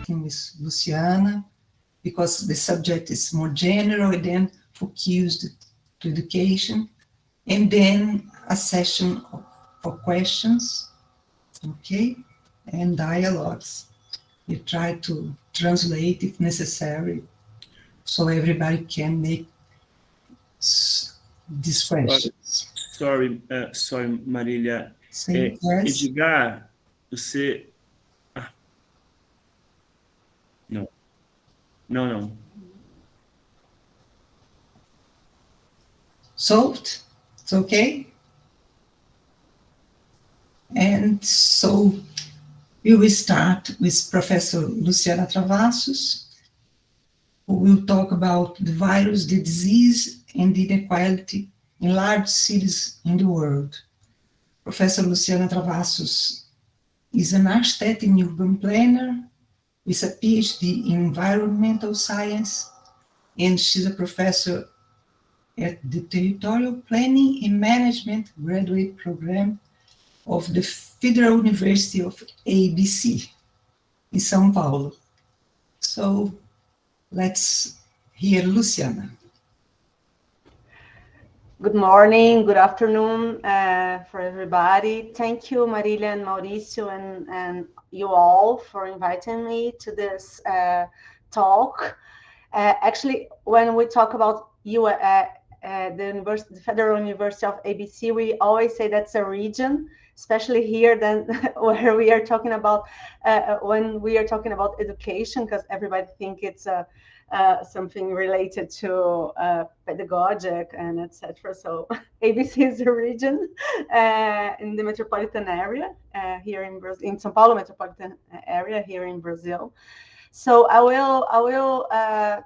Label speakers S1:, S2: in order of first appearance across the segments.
S1: working with Luciana, because the subject is more general and then focused to education, and then a session for questions, okay, and dialogues. We try to translate if necessary, so everybody can make these questions.
S2: Sorry, Marília.
S1: Yes.
S2: Edgar, você... Não.
S1: Solved? It's okay? And so we will start with Professor Luciana Travassos, who will talk about the virus, the disease, and the inequality in large cities in the world. Professor Luciana Travassos is an architect and urban planner with a PhD in environmental science, and she's a professor at the Territorial Planning and Management graduate program of the Federal University of ABC in São Paulo. So let's hear Luciana.
S3: Good morning, good afternoon for everybody. Thank you, Marília and Mauricio, and you all for inviting me to this talk. Actually, when we talk about the Federal University of ABC, we always say that's a region, especially here than where we are talking about when we are talking about education, because everybody thinks it's something related to pedagogic and etc. So ABC is a region in the metropolitan area here in Brazil, in São Paulo metropolitan area here in Brazil. So I will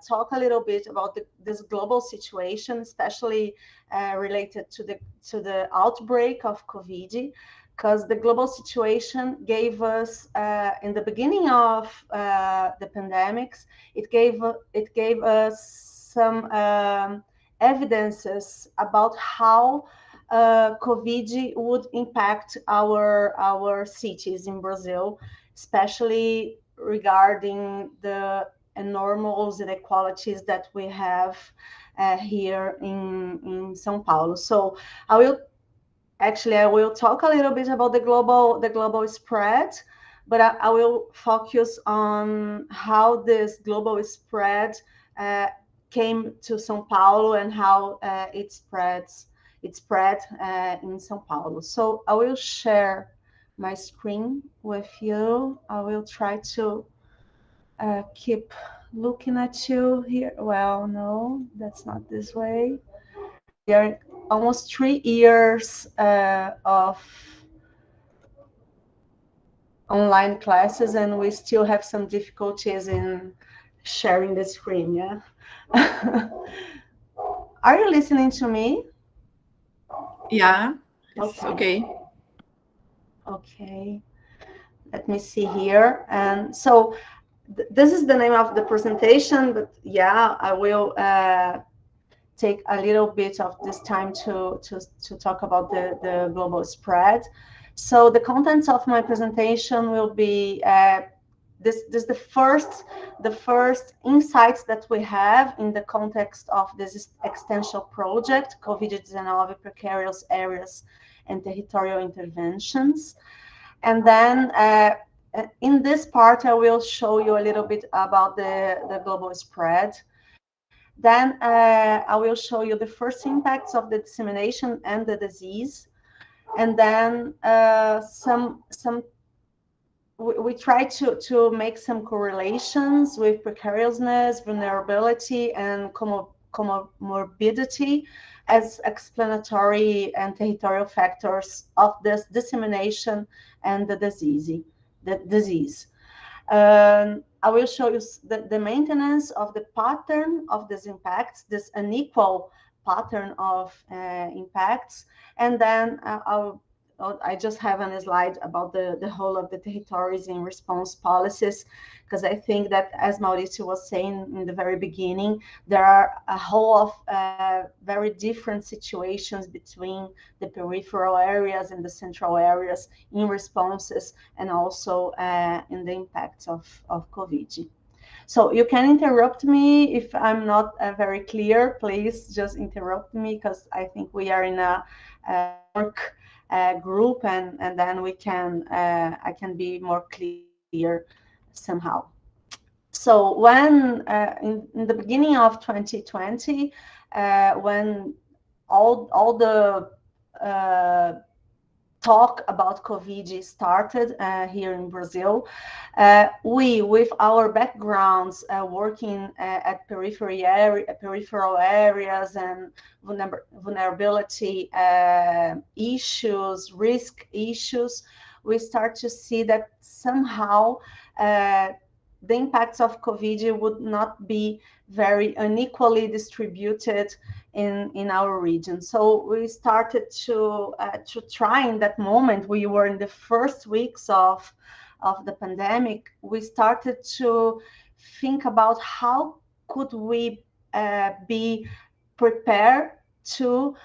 S3: talk a little bit about this global situation, especially related to the outbreak of COVID, because the global situation gave us in the beginning of the pandemics, it gave us some evidences about how COVID would impact our cities in Brazil, especially regarding the enormous inequalities that we have here in São Paulo. So I will talk a little bit about the global spread, but I will focus on how this global spread came to São Paulo and how it spread in São Paulo. So I will share my screen with you. I will try to keep looking at you here. Well, no, that's not this way. We are almost 3 years of online classes, and we still have some difficulties in sharing the screen, yeah? Are you listening to me?
S4: Yeah, it's okay.
S3: Okay, let me see here. And so this is the name of the presentation, but yeah, I will take a little bit of this time to talk about the global spread. So the contents of my presentation will be this the first insights that we have in the context of this extension project, COVID-19 precarious areas and territorial interventions. And then in this part, I will show you a little bit about the global spread. Then I will show you the first impacts of the dissemination and the disease. And then we try to make some correlations with precariousness, vulnerability, and comorbidity as explanatory and territorial factors of this dissemination and the disease. I will show you the maintenance of the pattern of these impacts, this unequal pattern of impacts, and then I just have a slide about the whole of the territories in response policies, because I think that, as Mauricio was saying in the very beginning, there are a whole of very different situations between the peripheral areas and the central areas in responses, and also in the impacts of COVID. So you can interrupt me if I'm not very clear. Please just interrupt me, because I think we are in a work group, and then we can I can be more clear somehow. So when in the beginning of 2020, when all the talk about COVID started here in Brazil, we, with our backgrounds working at peripheral areas and vulnerability issues, risk issues, we start to see that somehow the impacts of COVID would not be very unequally distributed in our region. So we started to try. In that moment, we were in the first weeks of the pandemic. We started to think about how could we be prepared to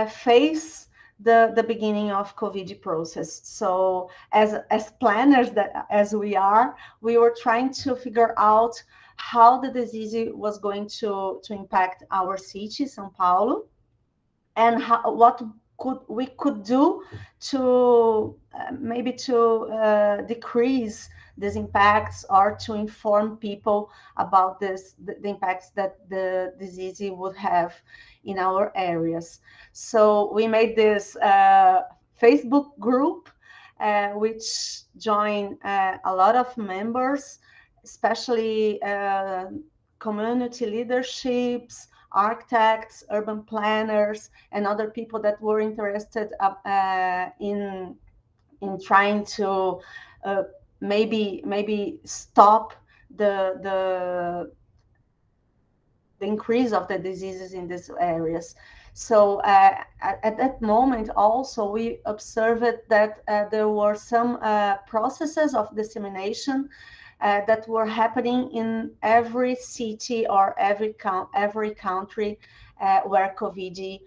S3: face the beginning of COVID process. So as planners as we are, we were trying to figure out how the disease was going to impact our city, São Paulo, and what we could do to maybe to decrease these impacts, or to inform people about the impacts that the disease would have in our areas. So we made this Facebook group, which joined a lot of members, especially community leaderships, architects, urban planners, and other people that were interested in trying to maybe stop the increase of the diseases in these areas. So at that moment also, we observed that there were some processes of dissemination that were happening in every city or every country where COVID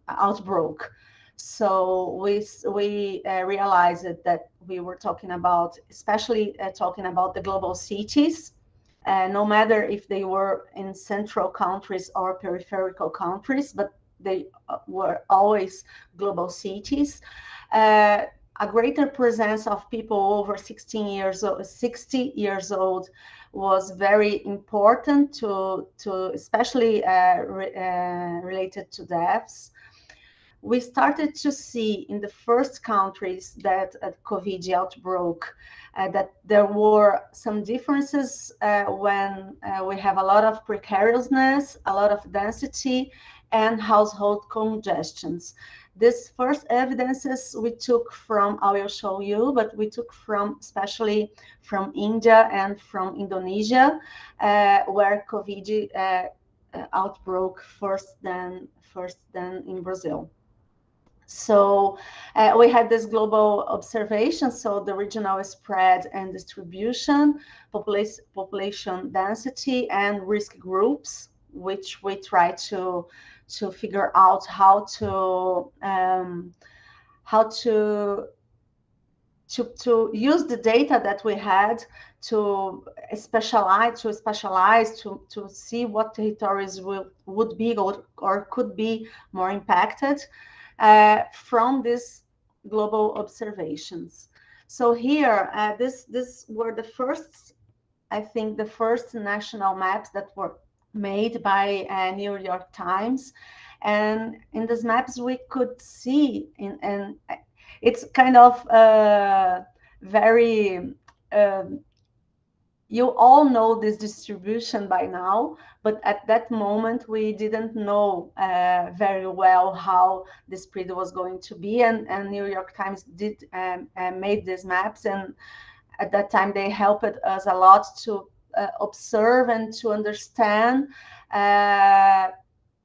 S3: outbroke. So we realized that we were talking about, especially talking about the global cities, no matter if they were in central countries or peripheral countries, but they were always global cities. A greater presence of people over 60 years old was very important to especially related to deaths. We started to see in the first countries that COVID outbroke that there were some differences when we have a lot of precariousness, a lot of density, and household congestions. This first evidences we took from, I will show you, but we took from, especially from India and from Indonesia, where COVID outbroke first than in Brazil. So we had this global observation, so the regional spread and distribution, population density, and risk groups, which we try to figure out how to use the data that we had to specialize, to see what territories would be or could be more impacted from these global observations. So here, this were the first, I think, the first national maps that were made by New York Times, and in these maps we could see, and it's kind of very you all know this distribution by now, but at that moment we didn't know very well how the spread was going to be, and New York Times did made these maps, and at that time they helped us a lot to observe and to understand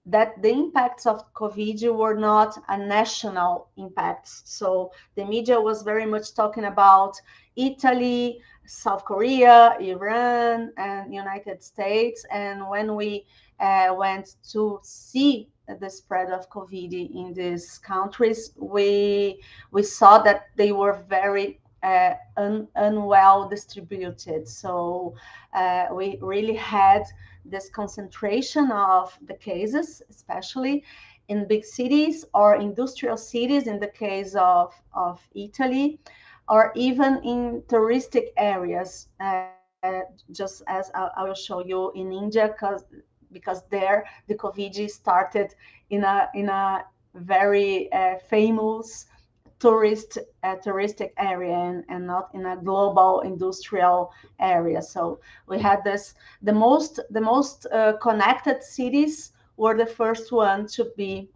S3: that the impacts of COVID were not a national impacts. So the media was very much talking about Italy, South Korea, Iran, and United States. And when we went to see the spread of COVID in these countries, we saw that they were very unwell distributed. So we really had this concentration of the cases, especially in big cities or industrial cities in the case of Italy, or even in touristic areas, just as I will show you in India, because there the COVID started in a very famous touristic area and not in a global industrial area. So we had the most connected cities were the first one to be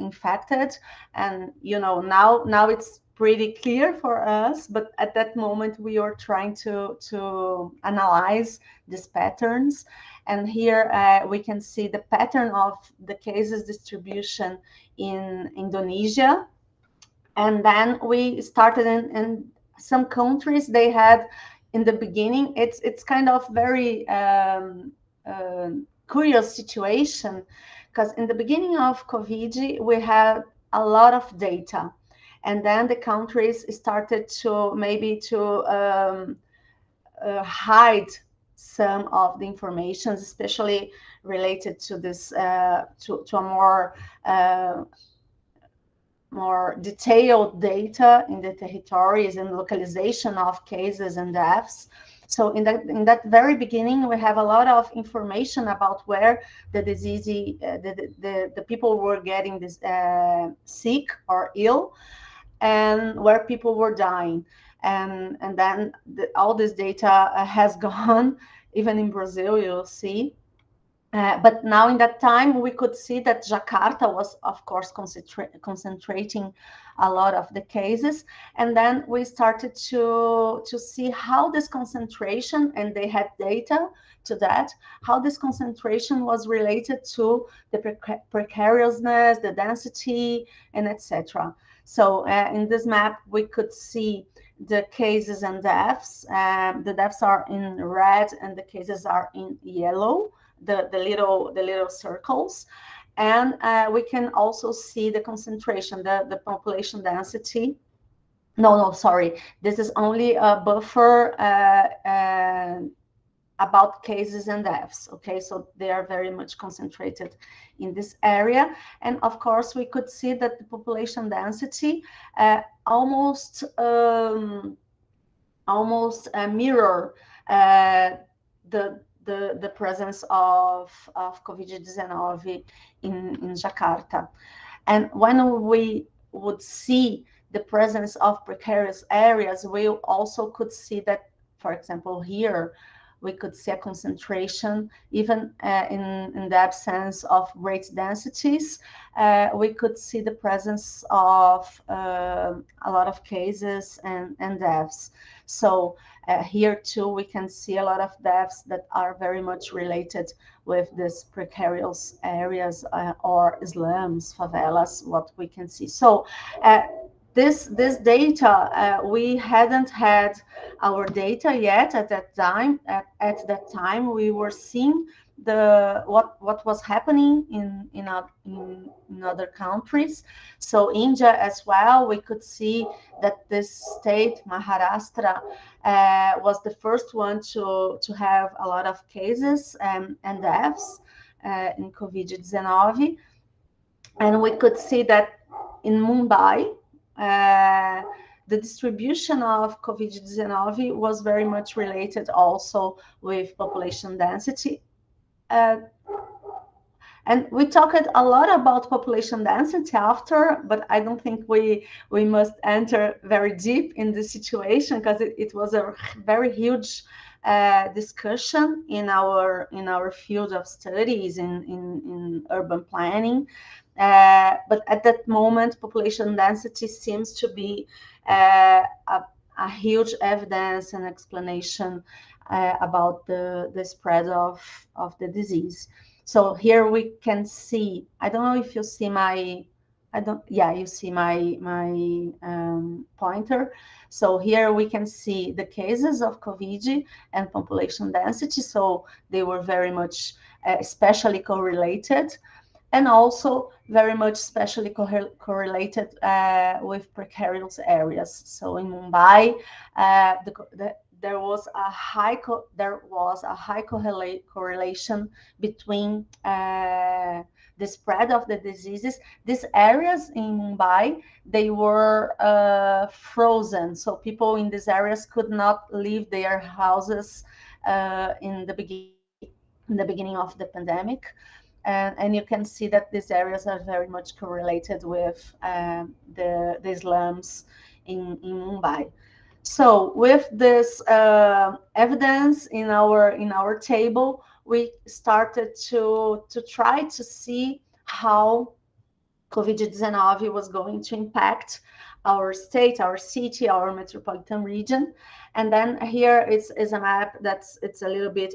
S3: infected, and now it's pretty clear for us, but at that moment we were trying to analyze these patterns. And here we can see the pattern of the cases distribution in Indonesia. And then we started in some countries. They had, in the beginning, it's kind of very curious situation, because in the beginning of COVID, we had a lot of data. And then the countries started to hide some of the information, especially related to this, to a more detailed data in the territories and localization of cases and deaths. So in that very beginning, we have a lot of information about where the disease, the people were getting this sick or ill, and where people were dying. And then all this data has gone, even in Brazil, you'll see. But now in that time, we could see that Jakarta was, of course, concentrating a lot of the cases. And then we started to see how this concentration, and they had data to that, how this concentration was related to the precariousness, the density, and etc. So in this map, we could see the cases and deaths. The deaths are in red and the cases are in yellow, the little circles. And we can also see the concentration, the population density. No, sorry. This is only a buffer about cases and deaths. Okay, so they are very much concentrated in this area. And of course, we could see that the population density almost mirror the presence of Covid-19 in Jakarta. And when we would see the presence of precarious areas, we also could see that, for example, here, we could see a concentration, even in the absence of great densities. We could see the presence of a lot of cases and deaths. So here too, we can see a lot of deaths that are very much related with these precarious areas or slums, favelas, what we can see. So this data, we hadn't had our data yet at that time. At that time, we were seeing what was happening in other countries. So India as well, we could see that this state, Maharashtra, was the first one to have a lot of cases and deaths in Covid-19. And we could see that in Mumbai, the distribution of Covid-19 was very much related also with population density. And we talked a lot about population density after, but I don't think we must enter very deep in the situation, because it was a very huge discussion in our field of studies in urban planning. But at that moment, population density seems to be a huge evidence and explanation about the spread of the disease. So here we can see, I don't know if you see my, you see my pointer. So here we can see the cases of COVID and population density. So they were very much especially correlated, and also very much specially correlated with precarious areas. So in Mumbai, there was a high correlation between the spread of the diseases. These areas in Mumbai, they were frozen, so people in these areas could not leave their houses in the beginning of the pandemic. And you can see that these areas are very much correlated with the slums in Mumbai. So with this evidence in our table, we started to try to see how COVID-19 was going to impact our state, our city, our metropolitan region. And then here is a map it's a little bit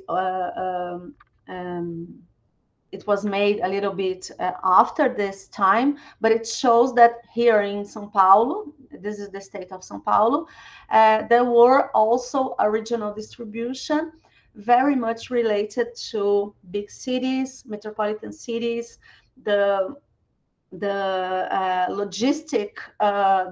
S3: it was made a little bit after this time, but it shows that here in São Paulo, this is the state of São Paulo, there were also a regional distribution very much related to big cities, metropolitan cities, the logistic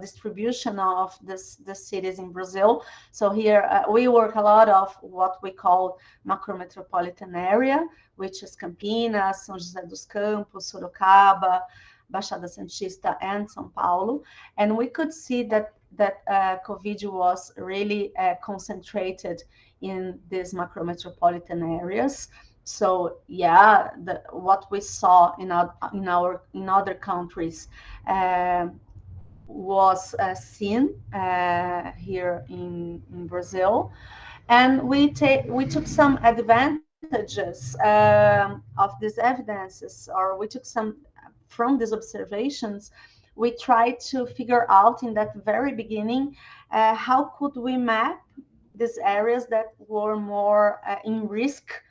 S3: distribution of the cities in Brazil. So here we work a lot of what we call macro metropolitan area, which is Campinas, São José dos Campos, Sorocaba, Baixada Santista, and São Paulo. And we could see that COVID was really concentrated in these macro metropolitan areas. So yeah, what we saw in other countries was seen here in Brazil, and we took some advantages of these evidences, or we took some from these observations. We tried to figure out in that very beginning how could we map these areas that were more in risk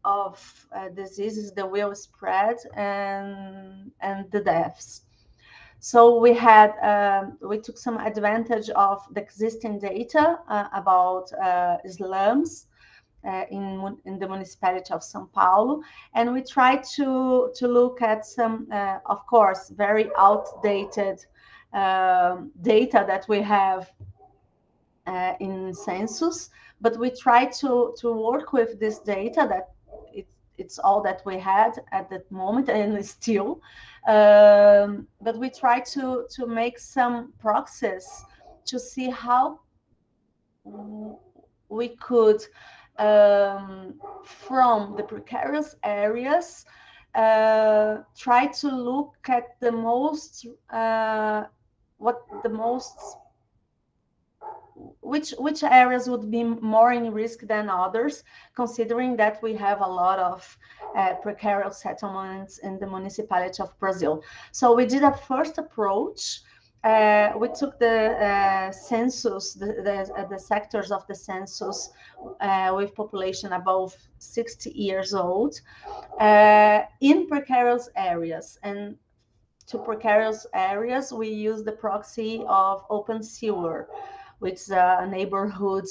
S3: of diseases that will spread and the deaths. So we took some advantage of the existing data about slums in the municipality of São Paulo, and we tried to look at some, of course, very outdated data that we have in census, but we try to work with this data that it's all that we had at that moment, and still, but we try to make some proxies to see how we could, from the precarious areas, try to look at the most, which areas would be more in risk than others, considering that we have a lot of precarious settlements in the municipality of Brazil. So we did a first approach. We took the census, the sectors of the census with population above 60 years old in precarious areas. And to precarious areas, we use the proxy of open sewer, which is a neighborhood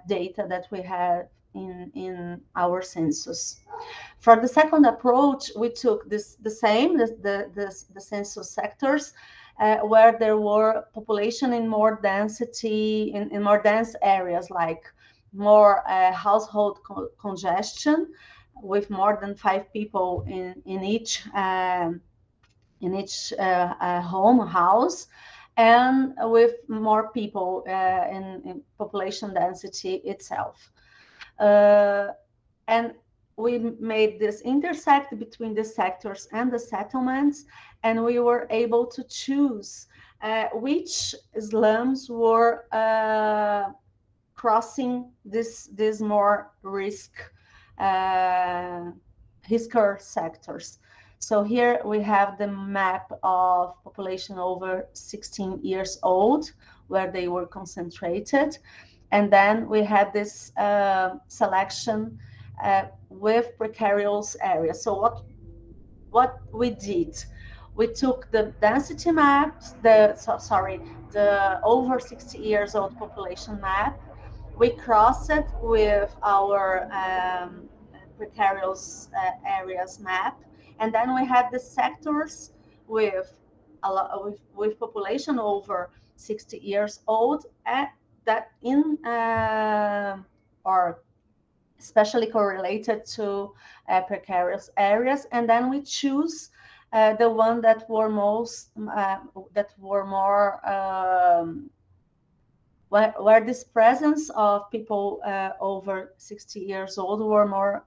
S3: data that we have in our census. For the second approach, we took the census sectors where there were population in more density, in more dense areas, like more household congestion, with more than 5 people in each house, and with more people in population density itself. And we made this intersect between the sectors and the settlements, and we were able to choose which slums were crossing this more riskier sectors. So here we have the map of population over 16 years old, where they were concentrated. And then we had this selection with precarious areas. So what we did, we took the density maps, the over 60 years old population map. We crossed it with our precarious areas map, and then we had the sectors with with population over 60 years old that in or especially correlated to precarious areas, and then we choose the one that were most where this presence of people over 60 years old were more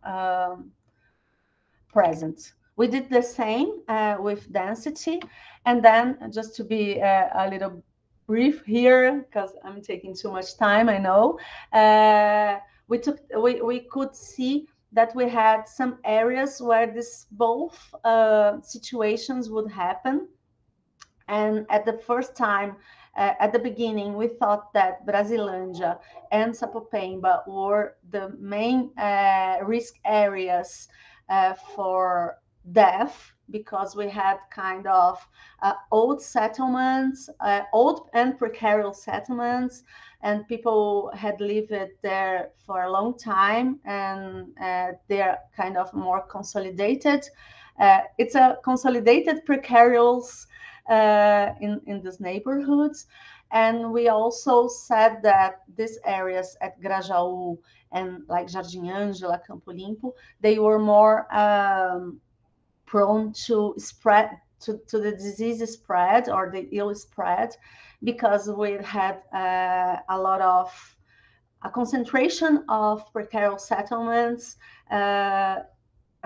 S3: present. We did the same with density, and then just to be a little brief here, because I'm taking too much time, I know. We could see that we had some areas where this both situations would happen. And at the first time, at the beginning, we thought that Brasilândia and Sapopemba were the main risk areas for death, because we had kind of old settlements, old and precarious settlements, and people had lived there for a long time, and they're kind of more consolidated. It's a consolidated precarious in these neighborhoods. And we also said that these areas at Grajaú and like Jardim Ângela, Campo Limpo, they were more prone to spread, to the disease spread or the ill spread, because we had a lot of a concentration of precarious settlements,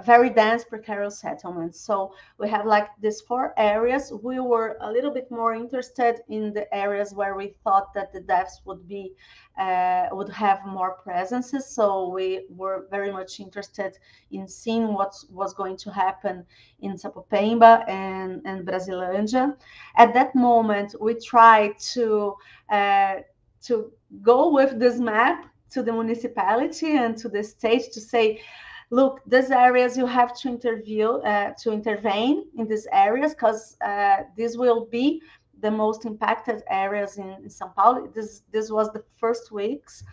S3: very dense precarious settlements. So we have like these 4 areas. We were a little bit more interested in the areas where we thought that the deaths would be would have more presences. So we were very much interested in seeing what was going to happen in Sapopemba and Brasilândia. At that moment, we tried to go with this map to the municipality and to the state to say, look, these areas you have to intervene in these areas, because these will be the most impacted areas in São Paulo. This was the first weeks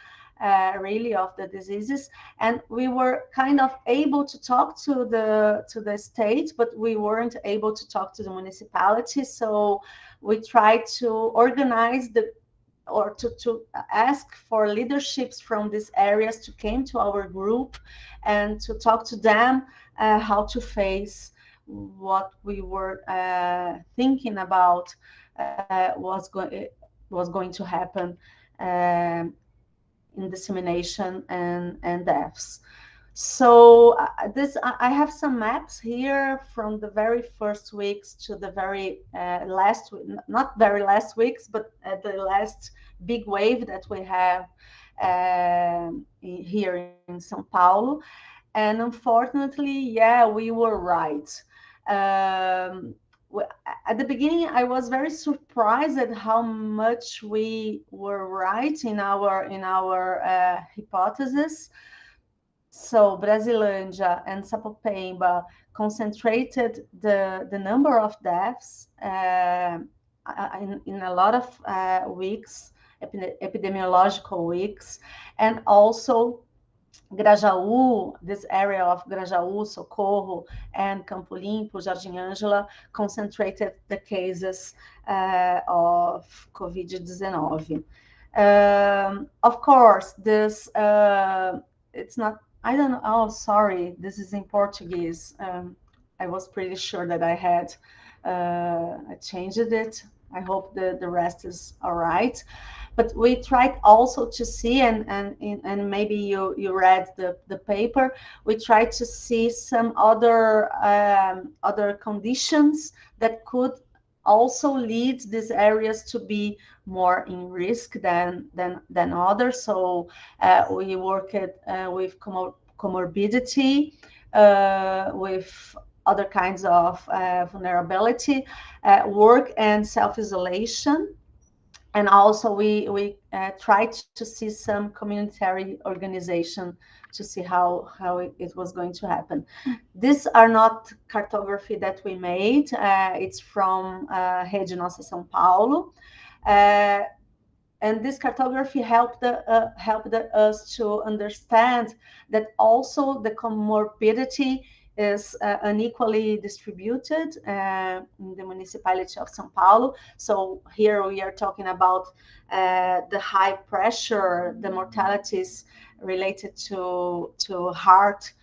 S3: really of the diseases, and we were kind of able to talk to the state, but we weren't able to talk to the municipality. So we tried to organize to ask for leaderships from these areas to come to our group and to talk to them how to face what we were thinking about was going to happen in dissemination and deaths. So I have some maps here from the very first weeks to the very last, not very last weeks, but the last big wave that we have here in São Paulo. And unfortunately, yeah, we were right. At the beginning, I was very surprised at how much we were right in our hypothesis. So Brasilândia and Sapopemba concentrated the number of deaths in a lot of weeks, epidemiological weeks, and also Grajaú, this area of Grajaú, Socorro, and Campo Limpo, Jardim Ângela, concentrated the cases of COVID-19. Of course, this it's not. I don't know. Oh, sorry. This is in Portuguese. I was pretty sure that I had changed it. I hope the rest is all right. But we tried also to see, and maybe you read the paper. We tried to see some other conditions that could also lead these areas to be more in risk than others. So we worked with comorbidity, with other kinds of vulnerability, work and self-isolation, And also we tried to see some communitary organization to see how it was going to happen. These are not cartography that we made. It's from Rede Nossa São Paulo. And this cartography helped us to understand that also the comorbidity is unequally distributed in the municipality of São Paulo. So here we are talking about the high pressure, the mortalities related to heart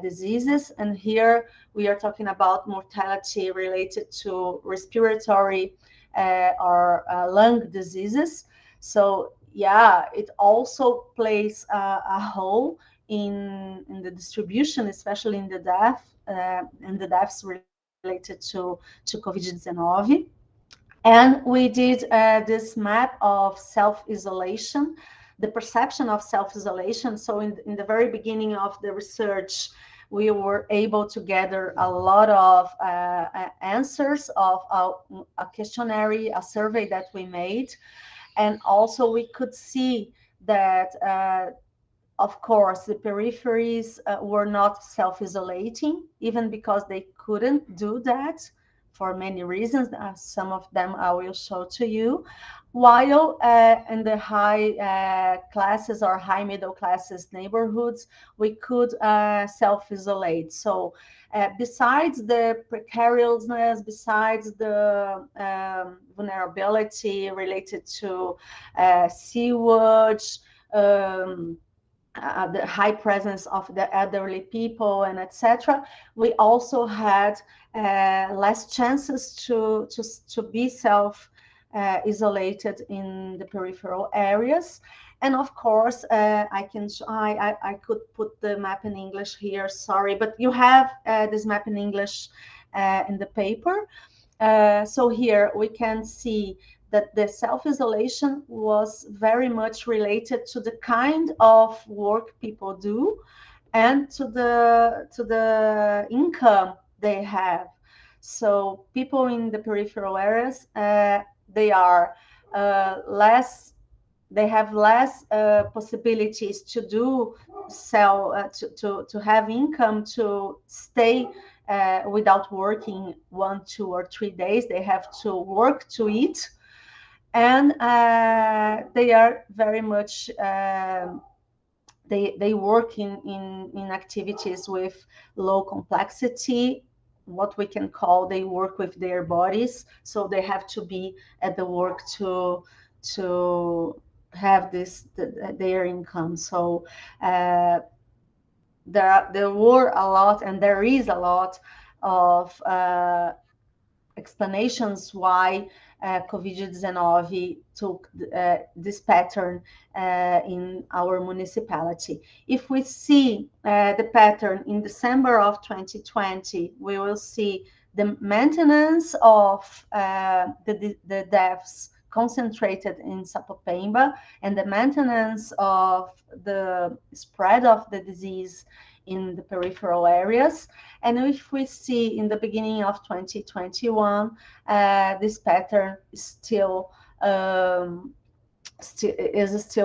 S3: diseases. And here we are talking about mortality related to respiratory or lung diseases. So yeah, it also plays a role in the distribution, especially in the deaths related to COVID-19. And we did this map of self-isolation, the perception of self-isolation. So in the very beginning of the research, we were able to gather a lot of answers of a questionnaire, a survey that we made. And also we could see that, of course, the peripheries were not self-isolating, even because they couldn't do that for many reasons. Some of them I will show to you. While in the high classes or high middle classes neighborhoods, we could self-isolate. So besides the precariousness, besides the vulnerability related to sewage, the high presence of the elderly people, and etc., we also had less chances to be isolated in the peripheral areas. And of course, I could put the map in English here, sorry, but you have this map in English in the paper. So here we can see that the self-isolation was very much related to the kind of work people do and to the income they have. So people in the peripheral areas, they have less possibilities to do to have income, to stay without working 1, 2, or 3 days. They have to work to eat, and they are very much they work in activities with low complexity, what we can call, they work with their bodies, so they have to be at the work to have their income. So there were a lot, and there is a lot of explanations why COVID-19 took this pattern in our municipality. If we see the pattern in December of 2020, we will see the maintenance of the deaths concentrated in Sapopemba, and the maintenance of the spread of the disease in the peripheral areas. And if we see in the beginning of 2021, this pattern is still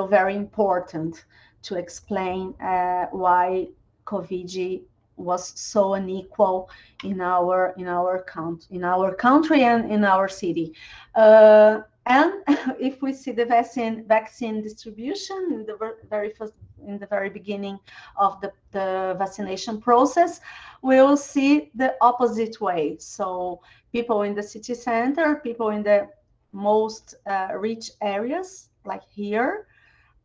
S3: very important to explain why COVID was so unequal in our country and in our city. And if we see the vaccine distribution in the very beginning of the vaccination process, we will see the opposite way. So people in the city center, people in the most rich areas, like here,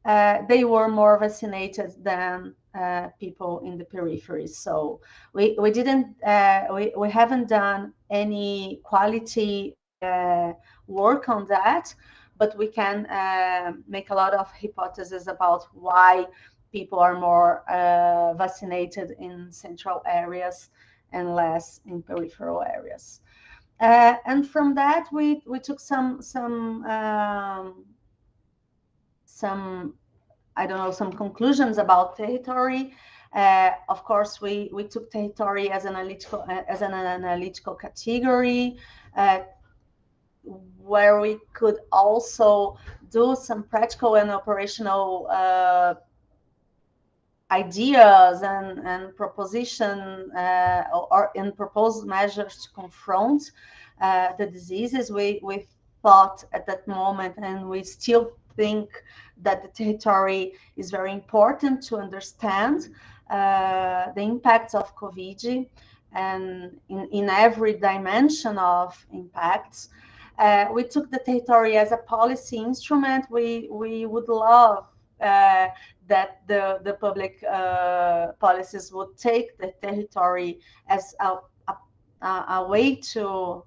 S3: they were more vaccinated than people in the periphery. So we haven't done any quality work on that, but we can make a lot of hypotheses about why people are more vaccinated in central areas and less in peripheral areas. And from that, we took some conclusions about territory. Of course, we took territory as an analytical category. where we could also do some practical and operational ideas and proposition or proposed measures to confront the diseases. We thought at that moment, and we still think, that the territory is very important to understand the impacts of COVID, and in every dimension of impacts. We took the territory as a policy instrument. We would love that the public policies would take the territory as a way to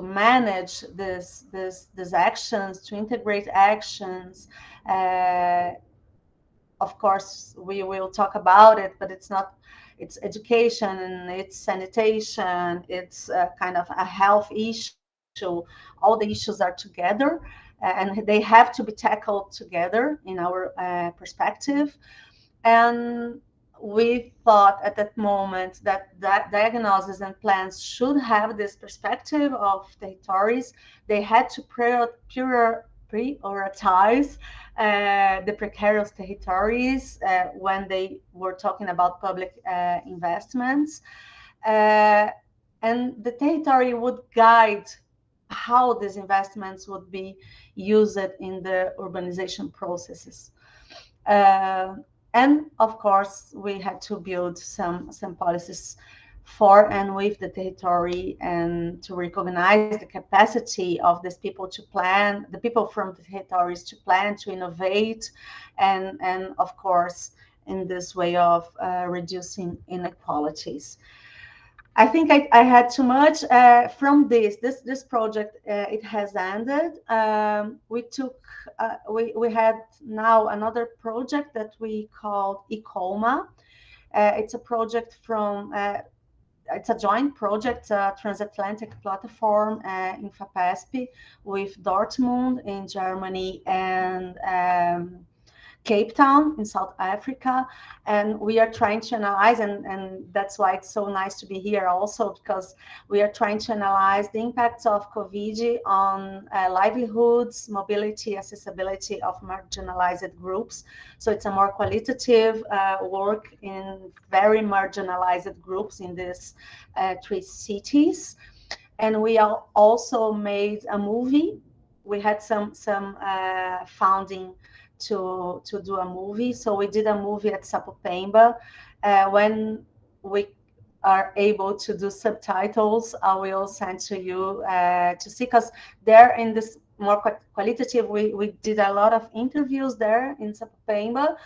S3: manage these actions, to integrate actions. Of course, we will talk about it, but it's not. It's education, and it's sanitation. It's kind of a health issue. All the issues are together, and they have to be tackled together in our perspective. And we thought at that moment that diagnosis and plans should have this perspective of territories. They had to prioritize the precarious territories when they were talking about public investments. And the territory would guide how these investments would be used in the urbanization processes. And of course, we had to build some policies for and with the territory, and to recognize the capacity of these people to plan, the people from the territories to plan, to innovate, and of course, in this way of reducing inequalities. I think I had too much from this project. It has ended. We had now another project that we called ICOMA. It's a project from. It's a joint project, a transatlantic platform in FAPESP with Dortmund in Germany and Cape Town in South Africa. And we are trying to analyze, and that's why it's so nice to be here also, because we are trying to analyze the impacts of COVID on livelihoods, mobility, accessibility of marginalized groups. So it's a more qualitative work in very marginalized groups in these 3 cities. And we also made a movie. We had some funding to do a movie. So we did a movie at Sapopemba. When we are able to do subtitles, I will send to you to see, because there in this more qualitative, we did a lot of interviews there in Sapopemba.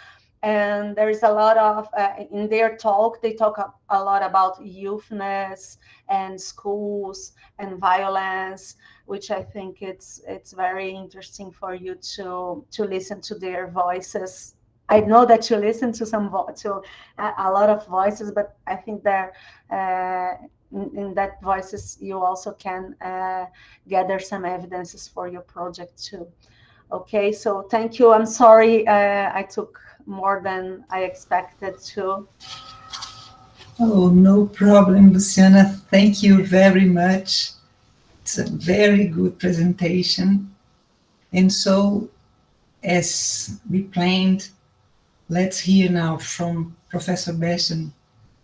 S3: And there is a lot of, in their talk, they talk a lot about youthness and schools and violence, which I think it's very interesting for you to listen to their voices. I know that you listen to a lot of voices, but I think that in that voices you also can gather some evidences for your project too. Okay, so thank you. I'm sorry I took more than I expected to.
S1: Oh, no problem, Luciana. Thank you very much. It's a very good presentation. And so, as we planned, let's hear now from Professor Bastian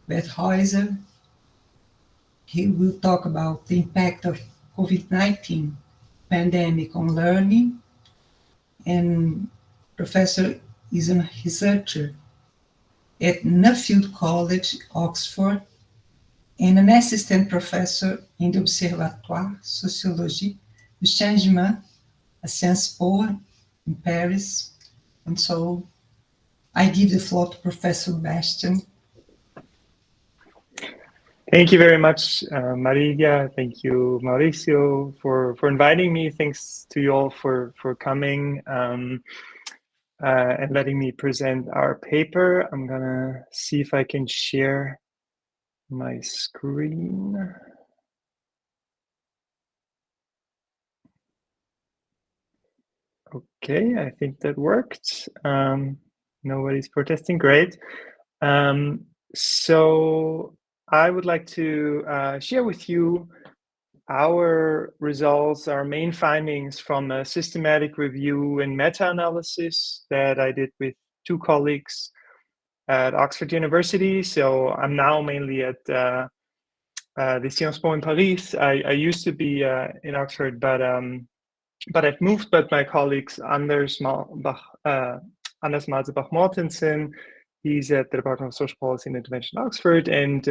S1: Betthäuser. He will talk about the impact of COVID-19 pandemic on learning. And Professor is a researcher at Nuffield College, Oxford, and an assistant professor in the Observatoire Sociologique du Changement at Sciences Po in Paris. And so I give the floor to Professor Bastian.
S5: Thank you very much, Maria. Thank you, Mauricio, for inviting me. Thanks to you all for coming and letting me present our paper. I'm gonna see if I can share my screen. Okay, I think that worked. Nobody's protesting, great. So I would like to share with you our results, our main findings from a systematic review and meta-analysis that I did with 2 colleagues at Oxford University. So I'm now mainly at the Sciences Po in Paris. I used to be in Oxford, but I've moved. But my colleagues Anders Malzebach-Mortensen, he's at the Department of Social Policy and Intervention, Oxford, and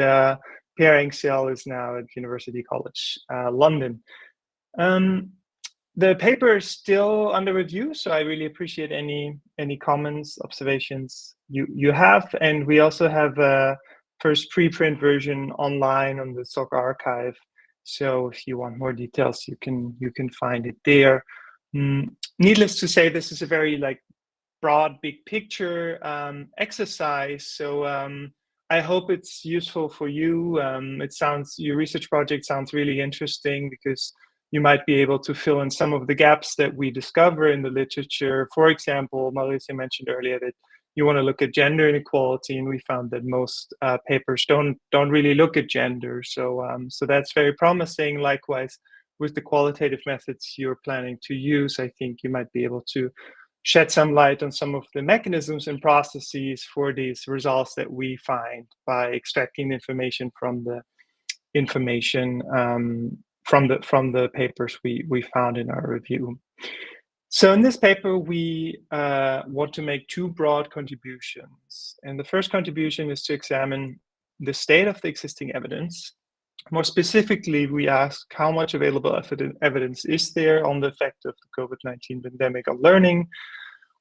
S5: Pierre Engsel is now at University College London. The paper is still under review, so I really appreciate any comments, observations you have. And we also have a first preprint version online on the SOC archive. So if you want more details, you can find it there. Needless to say, this is a very broad, big picture exercise. So I hope it's useful for you. Your research project sounds really interesting because you might be able to fill in some of the gaps that we discover in the literature. For example, Mauricio mentioned earlier that you want to look at gender inequality, and we found that most papers don't really look at gender. So that's very promising. Likewise, with the qualitative methods you're planning to use, I think you might be able to shed some light on some of the mechanisms and processes for these results that we find by extracting information from the from the papers we found in our review. So in this paper, we want to make 2 broad contributions. And the first contribution is to examine the state of the existing evidence. More specifically, we ask how much available evidence is there on the effect of the COVID-19 pandemic on learning,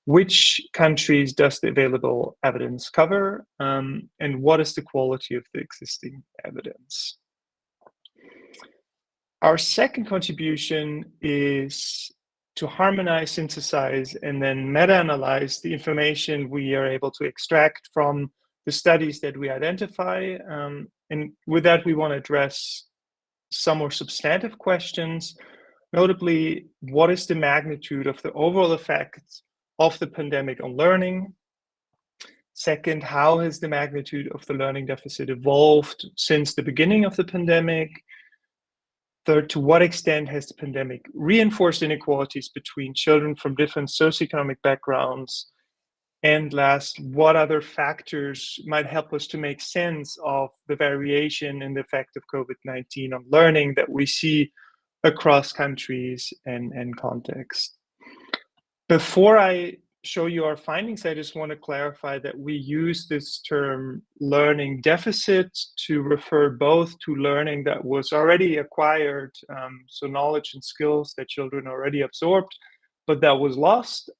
S5: which countries does the available evidence cover, and what is the quality of the existing evidence. Our second contribution is to harmonize, synthesize, and then meta-analyze the information we are able to extract from the studies that we identify. And with that, we want to address some more substantive questions, notably, what is the magnitude of the overall effect of the pandemic on learning? Second, how has the magnitude of the learning deficit evolved since the beginning of the pandemic? Third, to what extent has the pandemic reinforced inequalities between children from different socioeconomic backgrounds? And last, what other factors might help us to make sense of the variation in the effect of COVID-19 on learning that we see across countries and contexts? Before I show you our findings, I just want to clarify that we use this term learning deficit to refer both to learning that was already acquired, so knowledge and skills that children already absorbed, but that was lost,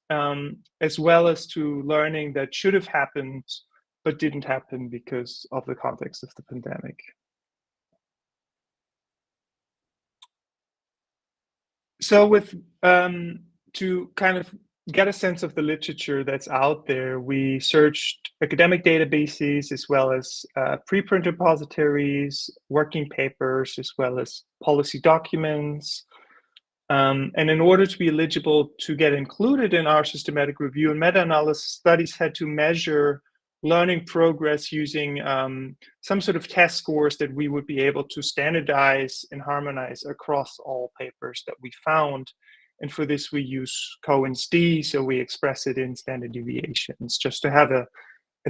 S5: as well as to learning that should have happened, but didn't happen because of the context of the pandemic. So to kind of get a sense of the literature that's out there, we searched academic databases as well as preprint repositories, working papers, as well as policy documents. And in order to be eligible to get included in our systematic review and meta-analysis, studies had to measure learning progress using some sort of test scores that we would be able to standardize and harmonize across all papers that we found. And for this, we use Cohen's D, so we express it in standard deviations, just to have a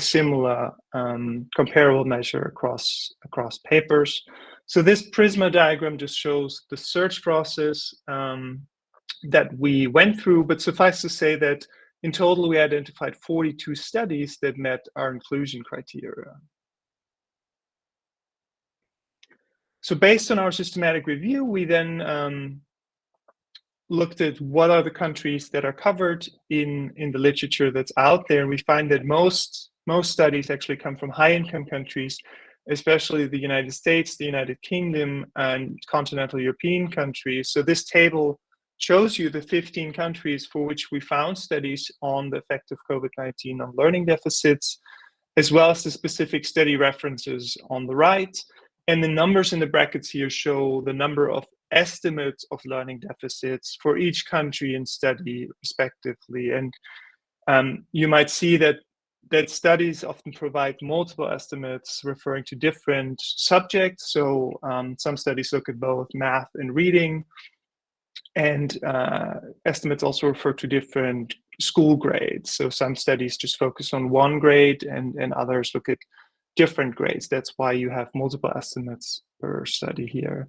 S5: similar comparable measure across papers. So this Prisma diagram just shows the search process that we went through, but suffice to say that in total, we identified 42 studies that met our inclusion criteria. So based on our systematic review, we then looked at what are the countries that are covered in the literature that's out there. And we find that most studies actually come from high-income countries, especially the United States, the United Kingdom, and continental European countries. So this table shows you the 15 countries for which we found studies on the effect of COVID-19 on learning deficits, as well as the specific study references on the right. And the numbers in the brackets here show the number of estimates of learning deficits for each country and study respectively. And you might see that that studies often provide multiple estimates referring to different subjects. So some studies look at both math and reading, and estimates also refer to different school grades. So some studies just focus on one grade, and others look at different grades. That's why you have multiple estimates per study here.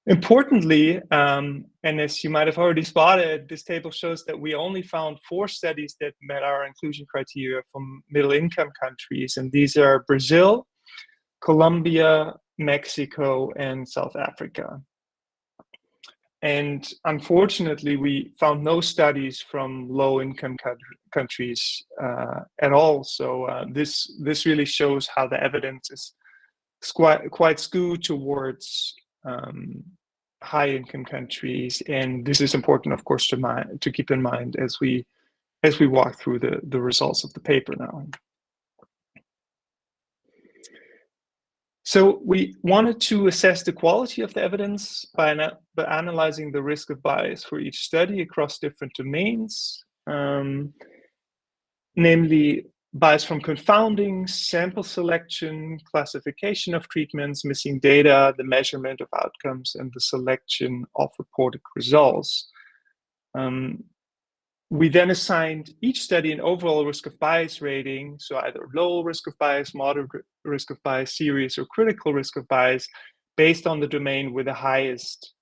S5: Importantly, and as you might have already spotted, this table shows that we only found 4 studies that met our inclusion criteria from middle-income countries, and these are Brazil, Colombia, Mexico, and South Africa. And unfortunately, we found no studies from low-income countries at all. So this really shows how the evidence is quite skewed towards high-income countries, and this is important, of course, to keep in mind as we walk through the results of the paper now. So we wanted to assess the quality of the evidence by analyzing the risk of bias for each study across different domains, namely bias from confounding, sample selection, classification of treatments, missing data, the measurement of outcomes, and the selection of reported results. We then assigned each study an overall risk of bias rating, so either low risk of bias, moderate risk of bias, serious or critical risk of bias, based on the domain with the highest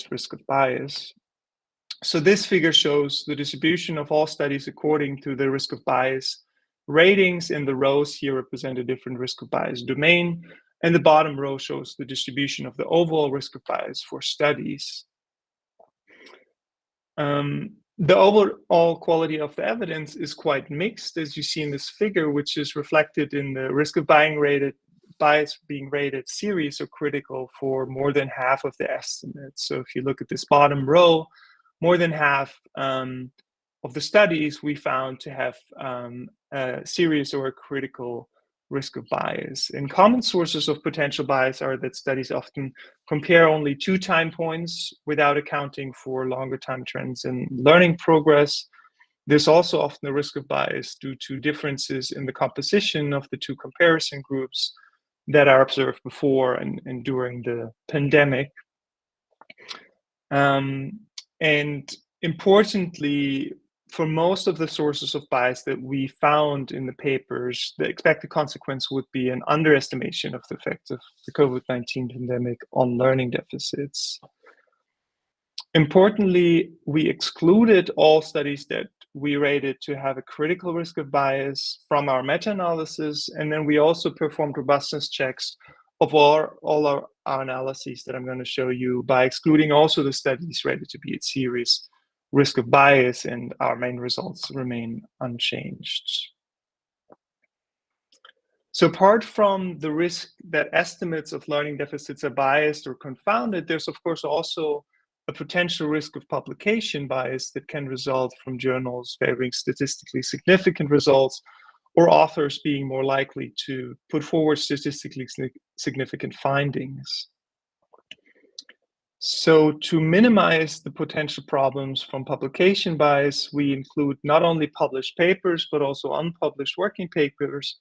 S5: risk of bias. So this figure shows the distribution of all studies according to the risk of bias ratings, and the rows here represent a different risk of bias domain, and the bottom row shows the distribution of the overall risk of bias for studies. The overall quality of the evidence is quite mixed, as you see in this figure, which is reflected in the risk of bias being rated serious or critical for more than half of the estimates. So if you look at this bottom row, more than half of the studies we found to have a serious or a critical risk of bias. And common sources of potential bias are that studies often compare only 2 time points without accounting for longer time trends in learning progress. There's also often a risk of bias due to differences in the composition of the 2 comparison groups that are observed before and during the pandemic. And importantly, for most of the sources of bias that we found in the papers, the expected consequence would be an underestimation of the effects of the COVID-19 pandemic on learning deficits. Importantly, we excluded all studies that we rated to have a critical risk of bias from our meta-analysis, and then we also performed robustness checks of all our analyses that I'm going to show you by excluding also the studies rated to be at serious risk of bias, and our main results remain unchanged. So apart from the risk that estimates of learning deficits are biased or confounded, there's of course also a potential risk of publication bias that can result from journals favoring statistically significant results, or authors being more likely to put forward statistically significant findings. So to minimize the potential problems from publication bias, we include not only published papers, but also unpublished working papers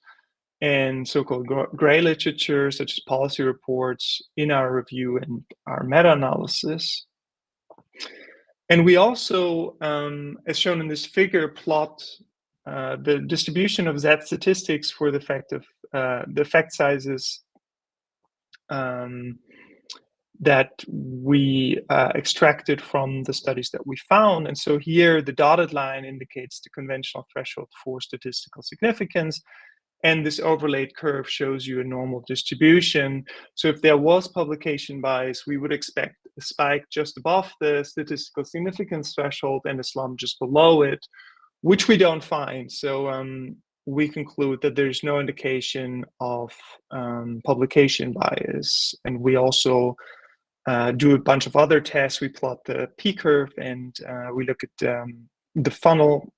S5: and so-called gray literature, such as policy reports, in our review and our meta-analysis. And we also, as shown in this figure, plot the distribution of Z statistics for the effect sizes that we extracted from the studies that we found. And so here the dotted line indicates the conventional threshold for statistical significance, and this overlaid curve shows you a normal distribution. So if there was publication bias, we would expect a spike just above the statistical significance threshold and a slump just below it, which we don't find. So we conclude that there's no indication of publication bias. And we also do a bunch of other tests. We plot the p-curve, and we look at the funnel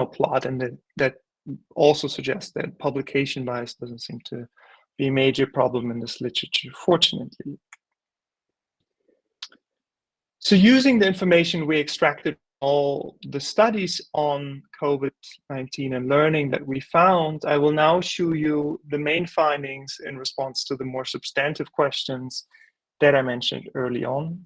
S5: plot, and that also suggests that publication bias doesn't seem to be a major problem in this literature, fortunately. So using the information we extracted all the studies on COVID-19 and learning that we found, I will now show you the main findings in response to the more substantive questions that I mentioned early on.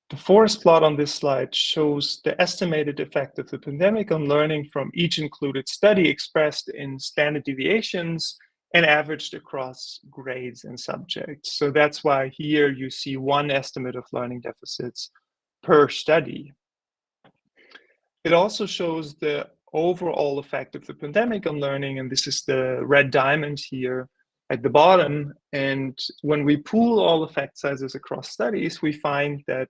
S5: The forest plot on this slide shows the estimated effect of the pandemic on learning from each included study expressed in standard deviations and averaged across grades and subjects. So that's why here you see one estimate of learning deficits per study. It also shows the overall effect of the pandemic on learning, and this is the red diamond here at the bottom. And when we pool all effect sizes across studies, we find that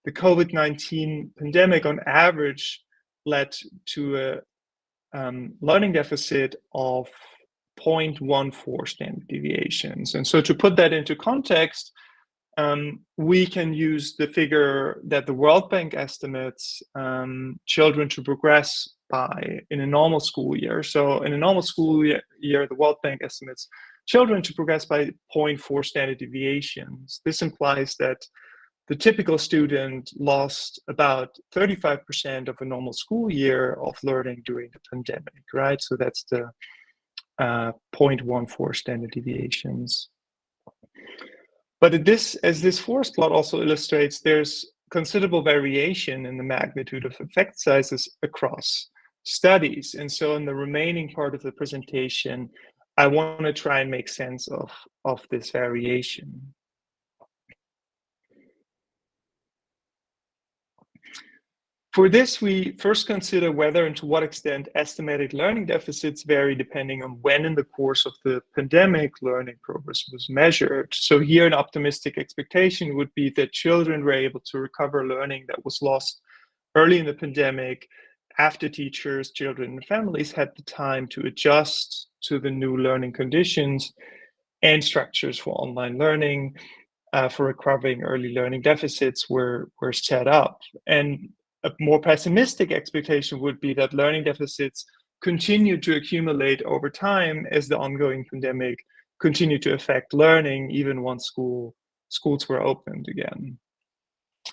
S5: the COVID-19 pandemic on average led to a learning deficit of 0.14 standard deviations. And so to put that into context, we can use the figure that the World Bank estimates children to progress by in a normal school year. So in a normal school year, the World Bank estimates children to progress by 0.4 standard deviations. This implies that the typical student lost about 35% of a normal school year of learning during the pandemic, right? So that's the 0.14 standard deviations. But as this forest plot also illustrates, there's considerable variation in the magnitude of effect sizes across studies. And so in the remaining part of the presentation, I want to try and make sense of this variation. For this, we first consider whether and to what extent estimated learning deficits vary depending on when in the course of the pandemic learning progress was measured. So here an optimistic expectation would be that children were able to recover learning that was lost early in the pandemic after teachers, children, and families had the time to adjust to the new learning conditions and structures for online learning, for recovering early learning deficits were set up. And a more pessimistic expectation would be that learning deficits continue to accumulate over time as the ongoing pandemic continued to affect learning even once schools were opened again.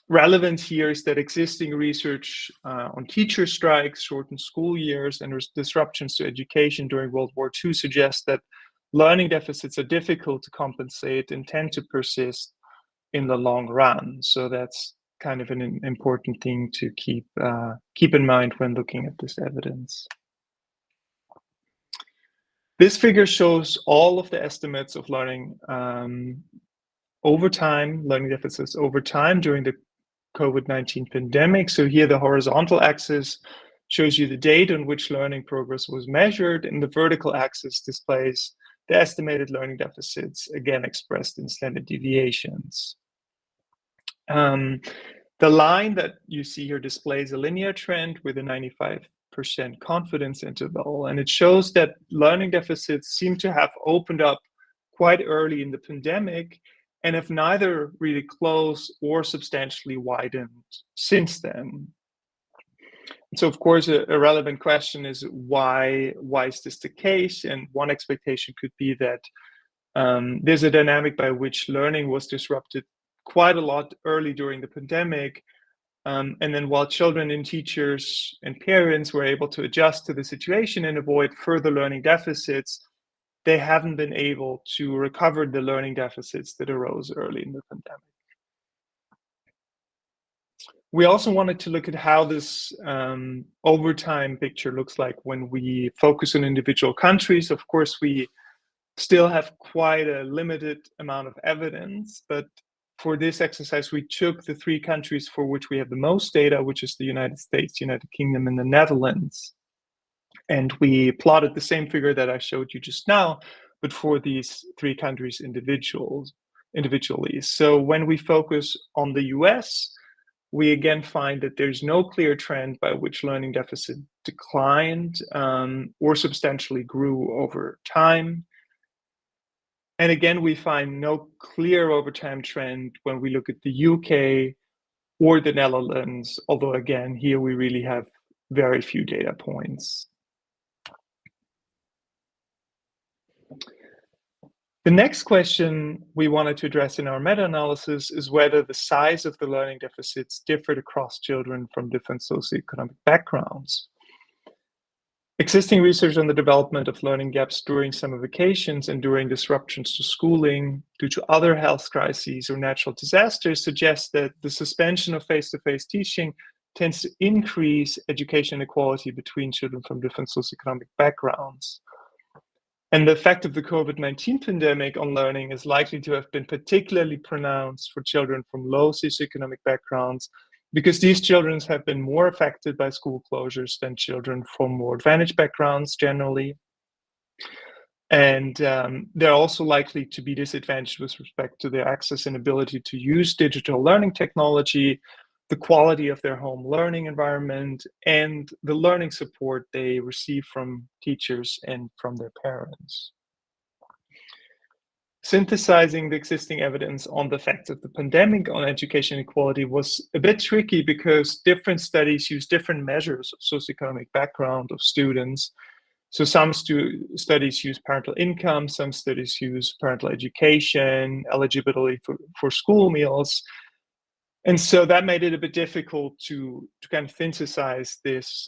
S5: Relevant here is that existing research on teacher strikes, shortened school years, and disruptions to education during World War II suggests that learning deficits are difficult to compensate and tend to persist in the long run. So that's kind of an important thing to keep in mind when looking at this evidence. This figure shows all of the estimates of learning over time, learning deficits over time during the COVID-19 pandemic. So here the horizontal axis shows you the date on which learning progress was measured, and the vertical axis displays the estimated learning deficits, again expressed in standard deviations. The line that you see here displays a linear trend with a 95% confidence interval, and it shows that learning deficits seem to have opened up quite early in the pandemic and have neither really closed or substantially widened since then. So of course, a relevant question is why is this the case? And one expectation could be that there's a dynamic by which learning was disrupted quite a lot early during the pandemic. And then while children and teachers and parents were able to adjust to the situation and avoid further learning deficits, they haven't been able to recover the learning deficits that arose early in the pandemic. We also wanted to look at how this over time picture looks like when we focus on individual countries. Of course, we still have quite a limited amount of evidence, but for this exercise, we took the 3 countries for which we have the most data, which is the United States, United Kingdom, and the Netherlands. And we plotted the same figure that I showed you just now, but for these 3 countries individually. So when we focus on the US, we again find that there's no clear trend by which learning deficit declined or substantially grew over time. And again, we find no clear over time trend when we look at the UK or the Netherlands, although again, here we really have very few data points. The next question we wanted to address in our meta-analysis is whether the size of the learning deficits differed across children from different socioeconomic backgrounds. Existing research on the development of learning gaps during summer vacations and during disruptions to schooling due to other health crises or natural disasters suggests that the suspension of face-to-face teaching tends to increase education inequality between children from different socioeconomic backgrounds. And the effect of the COVID-19 pandemic on learning is likely to have been particularly pronounced for children from low socioeconomic backgrounds, because these children have been more affected by school closures than children from more advantaged backgrounds generally. And they're also likely to be disadvantaged with respect to their access and ability to use digital learning technology, the quality of their home learning environment, and the learning support they receive from teachers and from their parents. Synthesizing the existing evidence on the effects of the pandemic on education equality was a bit tricky because different studies use different measures of socioeconomic background of students. So some studies use parental income, some studies use parental education, eligibility for school meals. And so that made it a bit difficult to kind of synthesize this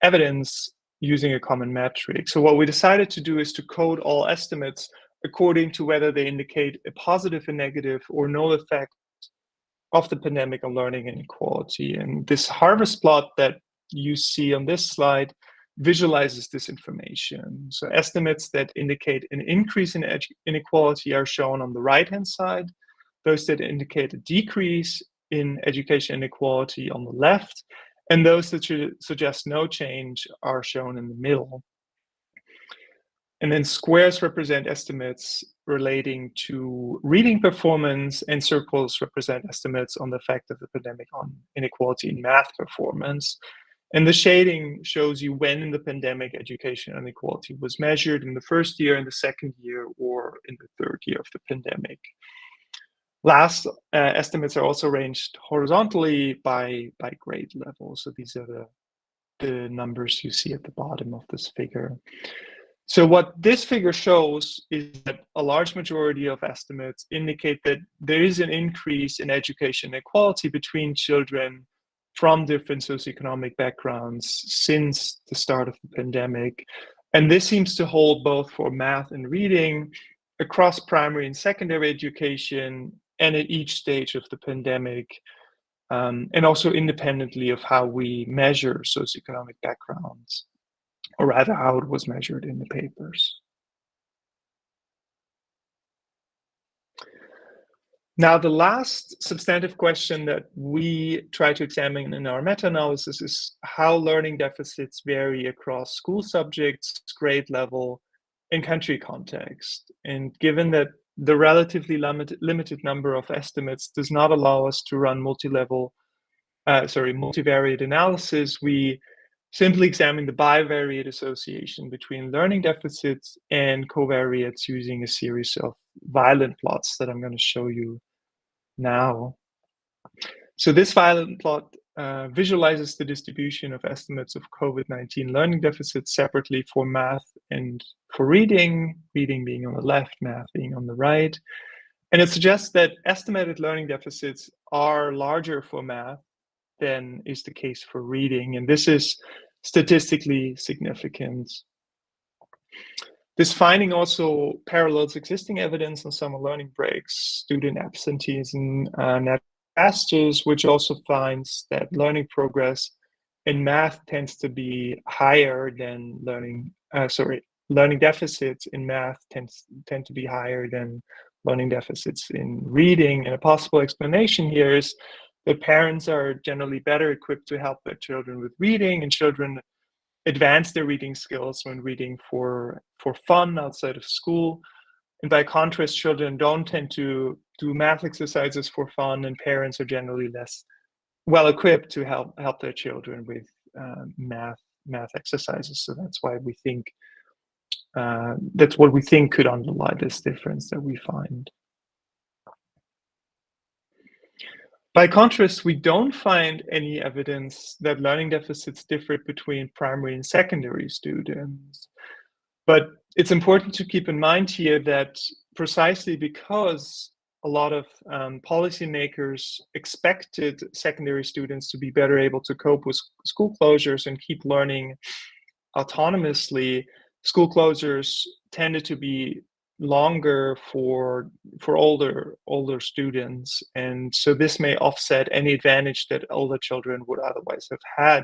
S5: evidence using a common metric. So what we decided to do is to code all estimates according to whether they indicate a positive and negative or no effect of the pandemic on learning inequality. And this harvest plot that you see on this slide visualizes this information. So estimates that indicate an increase in inequality are shown on the right-hand side. Those that indicate a decrease in education inequality on the left, and those that suggest no change are shown in the middle. And then squares represent estimates relating to reading performance, and circles represent estimates on the effect of the pandemic on inequality in math performance. And the shading shows you when in the pandemic education inequality was measured, in the first year, in the second year, or in the third year of the pandemic. Last estimates are also ranged horizontally by grade level. So these are the numbers you see at the bottom of this figure. So what this figure shows is that a large majority of estimates indicate that there is an increase in education inequality between children from different socioeconomic backgrounds since the start of the pandemic. And this seems to hold both for math and reading across primary and secondary education and at each stage of the pandemic, and also independently of how we measure socioeconomic backgrounds, or rather how it was measured in the papers. Now, the last substantive question that we try to examine in our meta-analysis is how learning deficits vary across school subjects, grade level, and country context. And given that the relatively limited number of estimates does not allow us to run multivariate analysis, we simply examine the bivariate association between learning deficits and covariates using a series of violent plots that I'm going to show you now. So this violent plot visualizes the distribution of estimates of COVID-19 learning deficits separately for math and for reading being on the left, math being on the right. And it suggests that estimated learning deficits are larger for math than is the case for reading. And this is statistically significant. This finding also parallels existing evidence on summer learning breaks, student absenteeism, net disasters, which also finds that learning progress in math tends to be higher than learning deficits in math tend to be higher than learning deficits in reading. And a possible explanation here is that parents are generally better equipped to help their children with reading, and children advance their reading skills when reading for fun outside of school. And by contrast, children don't tend to do math exercises for fun, and parents are generally less well equipped to help their children with math exercises. So that's why we think that's what we think could underlie this difference that we find. By contrast, we don't find any evidence that learning deficits differ between primary and secondary students. But it's important to keep in mind here that precisely because a lot of policymakers expected secondary students to be better able to cope with school closures and keep learning autonomously, school closures tended to be longer for older students, and so this may offset any advantage that older children would otherwise have had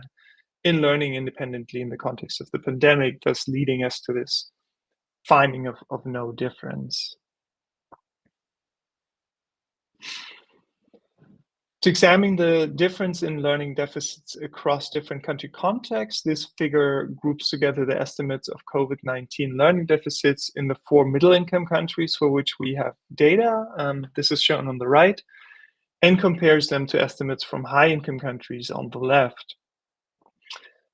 S5: in learning independently in the context of the pandemic, thus leading us to this finding of no difference. To examine the difference in learning deficits across different country contexts, this figure groups together the estimates of COVID-19 learning deficits in the 4 middle-income countries for which we have data. This is shown on the right, and compares them to estimates from high-income countries on the left.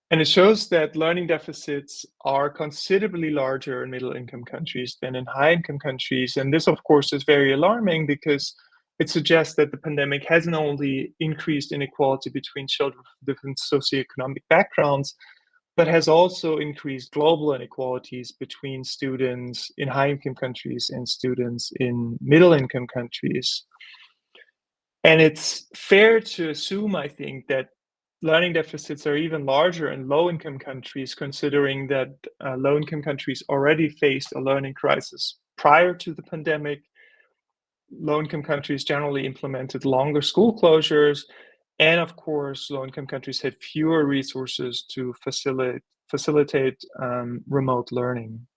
S5: And it shows that learning deficits are considerably larger in middle-income countries than in high-income countries. And this, of course, is very alarming because it suggests that the pandemic hasn't only increased inequality between children from different socioeconomic backgrounds, but has also increased global inequalities between students in high-income countries and students in middle-income countries. And it's fair to assume, I think, that learning deficits are even larger in low-income countries, considering that low-income countries already faced a learning crisis prior to the pandemic. Low-income countries generally implemented longer school closures, and of course, low-income countries had fewer resources to facilitate remote learning.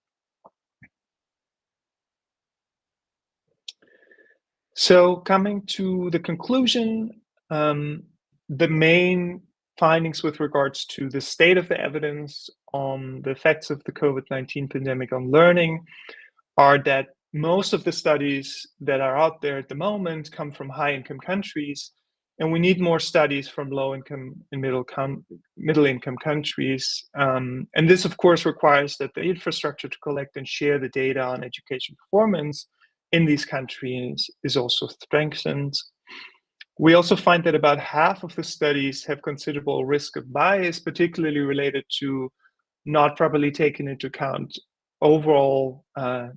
S5: So coming to the conclusion, the main findings with regards to the state of the evidence on the effects of the COVID-19 pandemic on learning are that most of the studies that are out there at the moment come from high-income countries, and we need more studies from low-income and middle-income countries. And this, of course, requires that the infrastructure to collect and share the data on education performance in these countries is also strengthened. We also find that about half of the studies have considerable risk of bias, particularly related to not properly taking into account overall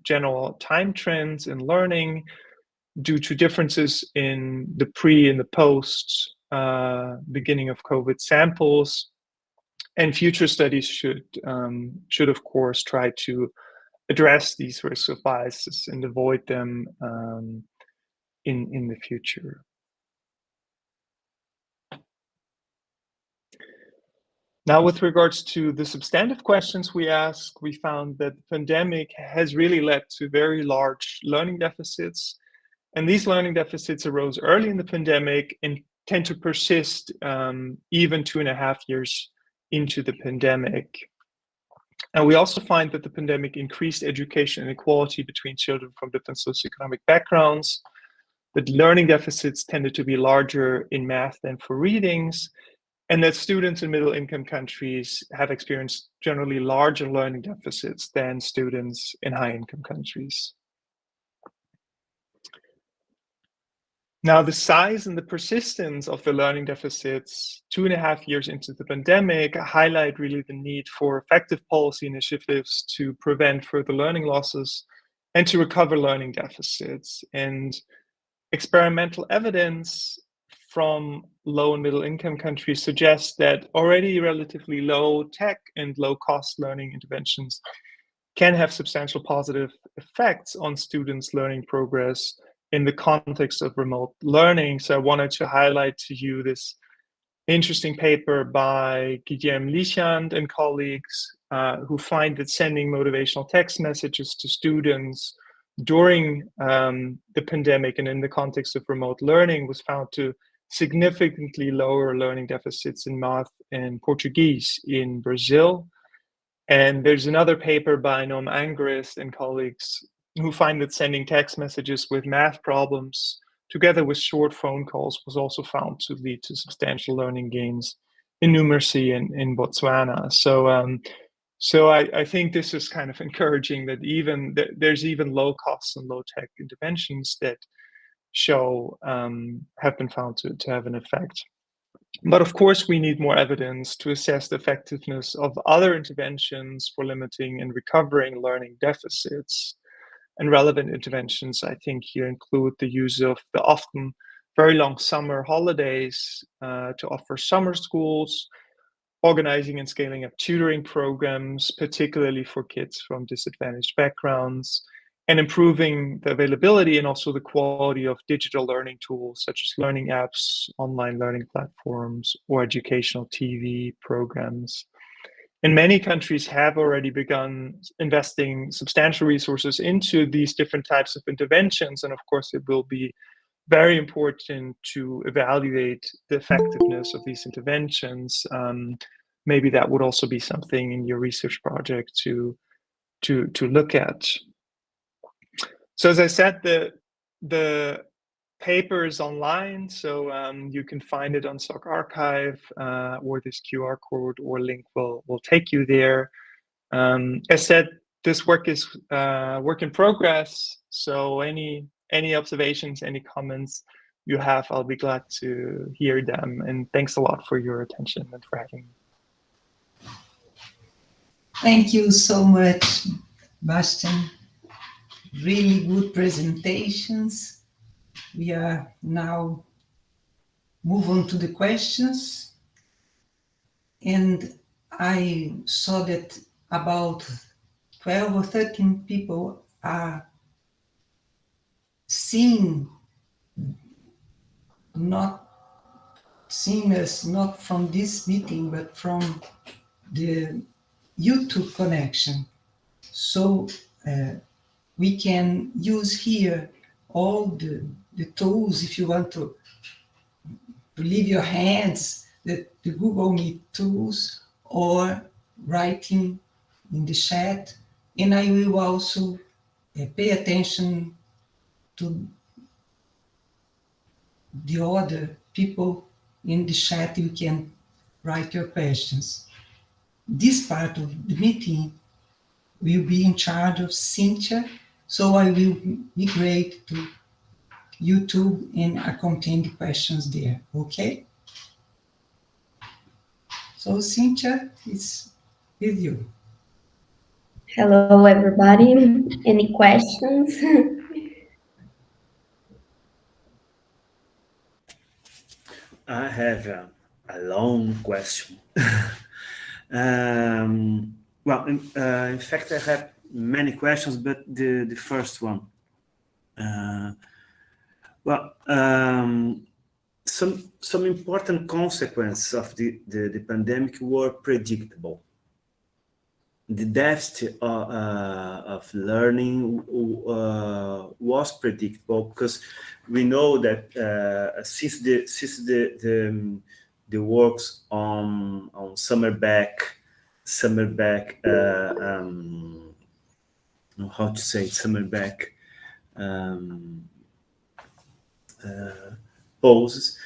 S5: general time trends in learning due to differences in the pre and the post beginning of COVID samples. And future studies should of course try to address these risks of biases and avoid them in the future. Now, with regards to the substantive questions we asked, we found that the pandemic has really led to very large learning deficits. And these learning deficits arose early in the pandemic and tend to persist even 2.5 years into the pandemic. And we also find that the pandemic increased education inequality between children from different socioeconomic backgrounds, that learning deficits tended to be larger in math than for readings, and that students in middle-income countries have experienced generally larger learning deficits than students in high-income countries. Now, the size and the persistence of the learning deficits 2.5 years into the pandemic highlight really the need for effective policy initiatives to prevent further learning losses and to recover learning deficits. And experimental evidence from low and middle income countries suggests that already relatively low tech and low cost learning interventions can have substantial positive effects on students' learning progress in the context of remote learning. So I wanted to highlight to you this interesting paper by Guilherme Lichand and colleagues who find that sending motivational text messages to students during the pandemic and in the context of remote learning was found to significantly lower learning deficits in math and Portuguese in Brazil. And there's another paper by Noam Angrist and colleagues who find that sending text messages with math problems together with short phone calls was also found to lead to substantial learning gains in numeracy in Botswana. So I think this is kind of encouraging that there's even low cost and low tech interventions that show have been found to have an effect. But of course, we need more evidence to assess the effectiveness of other interventions for limiting and recovering learning deficits. And relevant interventions, I think, here include the use of the often very long summer holidays to offer summer schools, organizing and scaling up tutoring programs, particularly for kids from disadvantaged backgrounds, and improving the availability and also the quality of digital learning tools such as learning apps, online learning platforms, or educational TV programs. And many countries have already begun investing substantial resources into these different types of interventions. And of course, it will be very important to evaluate the effectiveness of these interventions. Maybe that would also be something in your research project to look at. So as I said, the paper is online, so you can find it on SOC Archive, or this QR code or link will take you there. As said, this work is work in progress, so any observations, any comments you have, I'll be glad to hear them. And thanks a lot for your attention and for having me.
S1: Thank you so much, Bastian. Really good presentations. We are now move on to the questions. And I saw that about 12 or 13 people are not seeing us, not from this meeting, but from the YouTube connection. So we can use here all the tools if you want to leave your hands, the Google Meet tools, or writing in the chat. And I will also pay attention to the other people in the chat. You can write your questions. This part of the meeting will be in charge of Cynthia, so I will migrate to YouTube and accompany the questions there, okay? So Cynthia, it's with you.
S6: Hello, everybody. Any questions?
S2: I have a long question. Well, in fact, I have many questions, but the first one. Some important consequences of the pandemic were predictable. The deficit of learning was predictable because we know that since the works on summer back how to say summer back poses,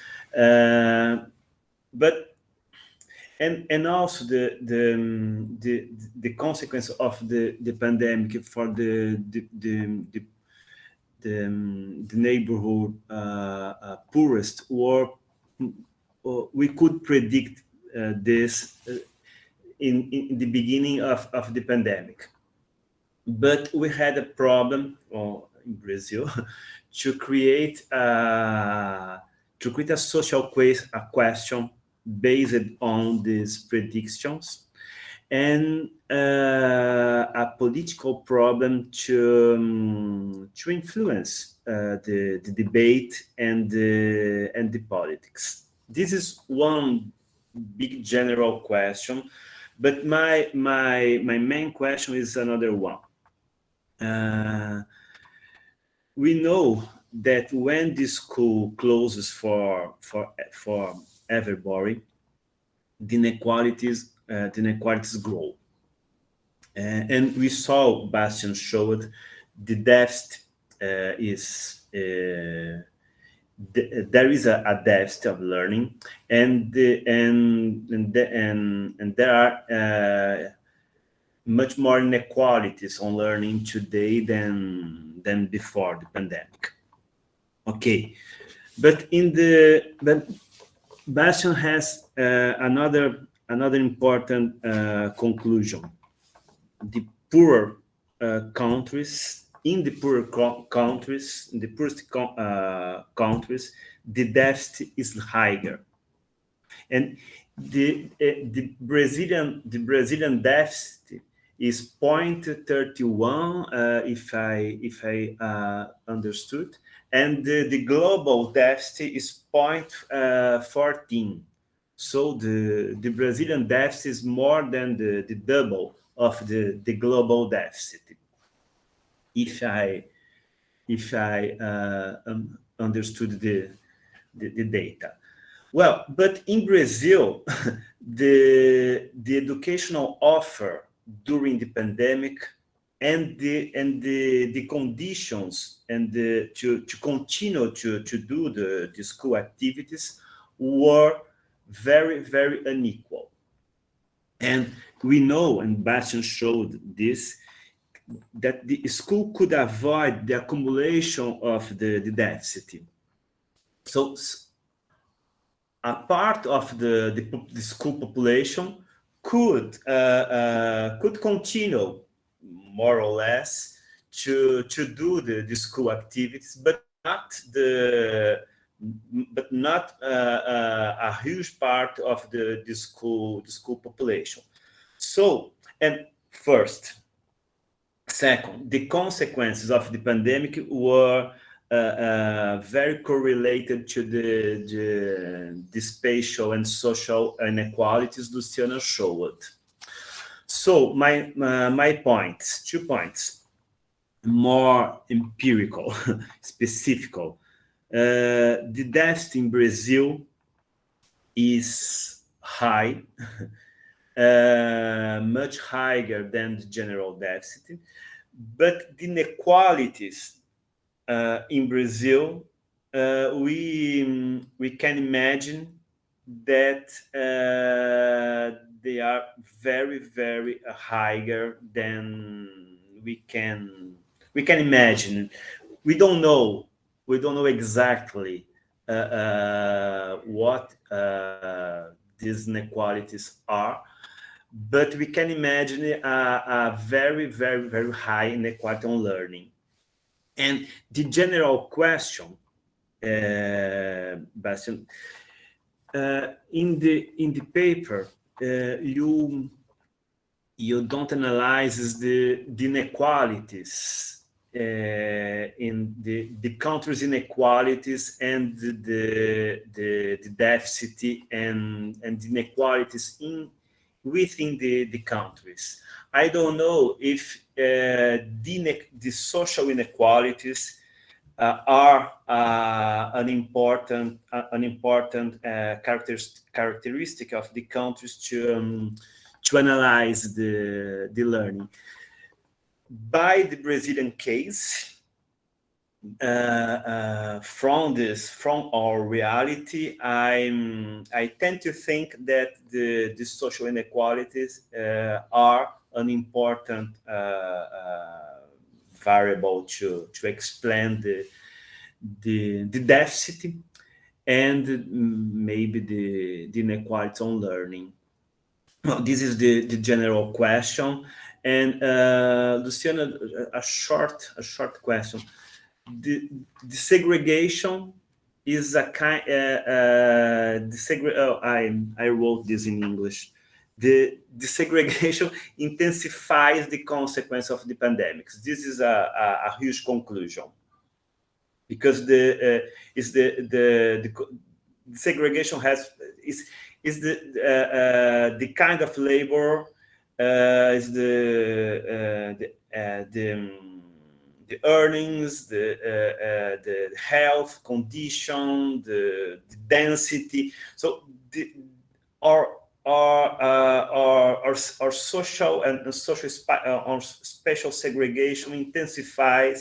S2: but and also the consequence of the pandemic for the neighborhood poorest were, we could predict this in the beginning of the pandemic, but we had a problem in Brazil to create a social question based on these predictions, and a political problem to influence the debate and the politics. This is one big general question, but my main question is another one. We know that when the school closes for everybody, the inequalities grow, and we saw Bastian showed the deficit is there is a deficit of learning, and there are much more inequalities on learning today than before the pandemic. Okay, but Bastian has another important conclusion. The poorer countries in the poor countries, in the poorest countries, the deficit is higher, and the Brazilian deficit is 0.31, if I understood, and the global deficit is 0.14. So the Brazilian deficit is more than the double of the global deficit, if I understood the data. Well, but in Brazil, the educational offer during the pandemic and the conditions and to continue to do the school activities were very, very unequal. And we know, and Bastian showed this, that the school could avoid the accumulation of the deficit. So a part of the school population could continue more or less to do the school activities, but not a huge part of the school population. So, and second, the consequences of the pandemic were very correlated to the spatial and social inequalities Luciana showed. So my points, 2 points, more empirical, specific. The deficit in Brazil is high, much higher than the general deficit, but the inequalities in Brazil, we can imagine that they are very, very higher than we can imagine. We don't know exactly what these inequalities are, but we can imagine a very, very, very high inequality on learning. And the general question, Bastian, in the paper, you don't analyze the inequalities in the countries' inequalities and the deficit and the inequalities within the countries. I don't know if the social inequalities are an important characteristic of the countries to analyze the learning. By the Brazilian case, from our reality, I tend to think that the social inequalities are an important variable to explain the deficit and maybe the inequality on learning. Well, this is the general question. And Luciana, a short question. The segregation is a kind. I wrote this in English. The segregation intensifies the consequence of the pandemics. This is a huge conclusion, because the segregation is the kind of labor is the earnings, the health condition, the density. So our social and spatial segregation intensified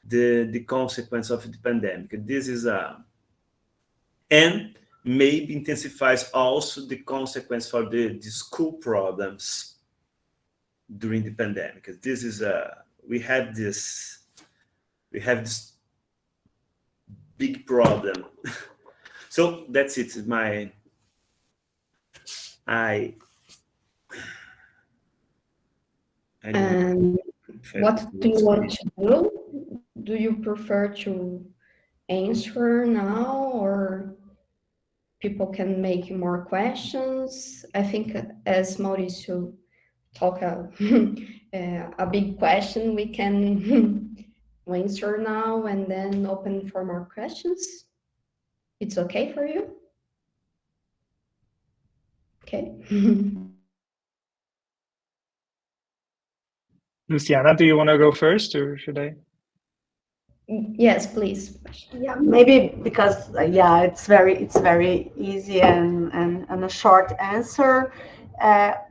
S2: the consequence of the pandemic. This is and maybe intensifies also the consequence for the school problems during the pandemic. This is we have this big problem. So that's it.
S6: What do you want to do? Do you prefer to answer now, or people can make more questions? I think as Mauricio talk a big question, we can answer now and then open for more questions. It's okay for you? Okay.
S5: Luciana, do you want to go first, or should I?
S6: Yes, please.
S3: Yeah, maybe because yeah, it's very easy and a short answer.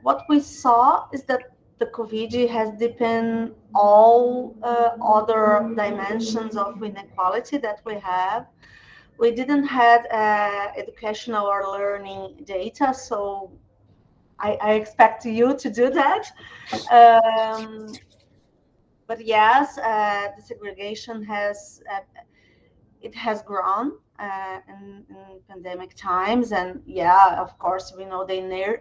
S3: What we saw is that the COVID has deepened all other dimensions of inequality that we have. We didn't have educational or learning data, so I expect you to do that. But yes, the segregation has grown in pandemic times, and yeah, of course, we know the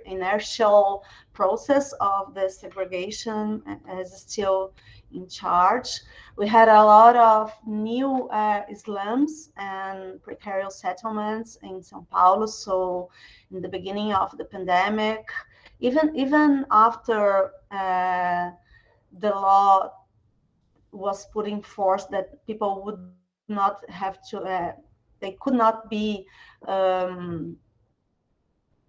S3: inertial process of the segregation is still in charge. We had a lot of new slums and precarious settlements in São Paulo. So, in the beginning of the pandemic, even after the law was put in force that people would not have to, they could not be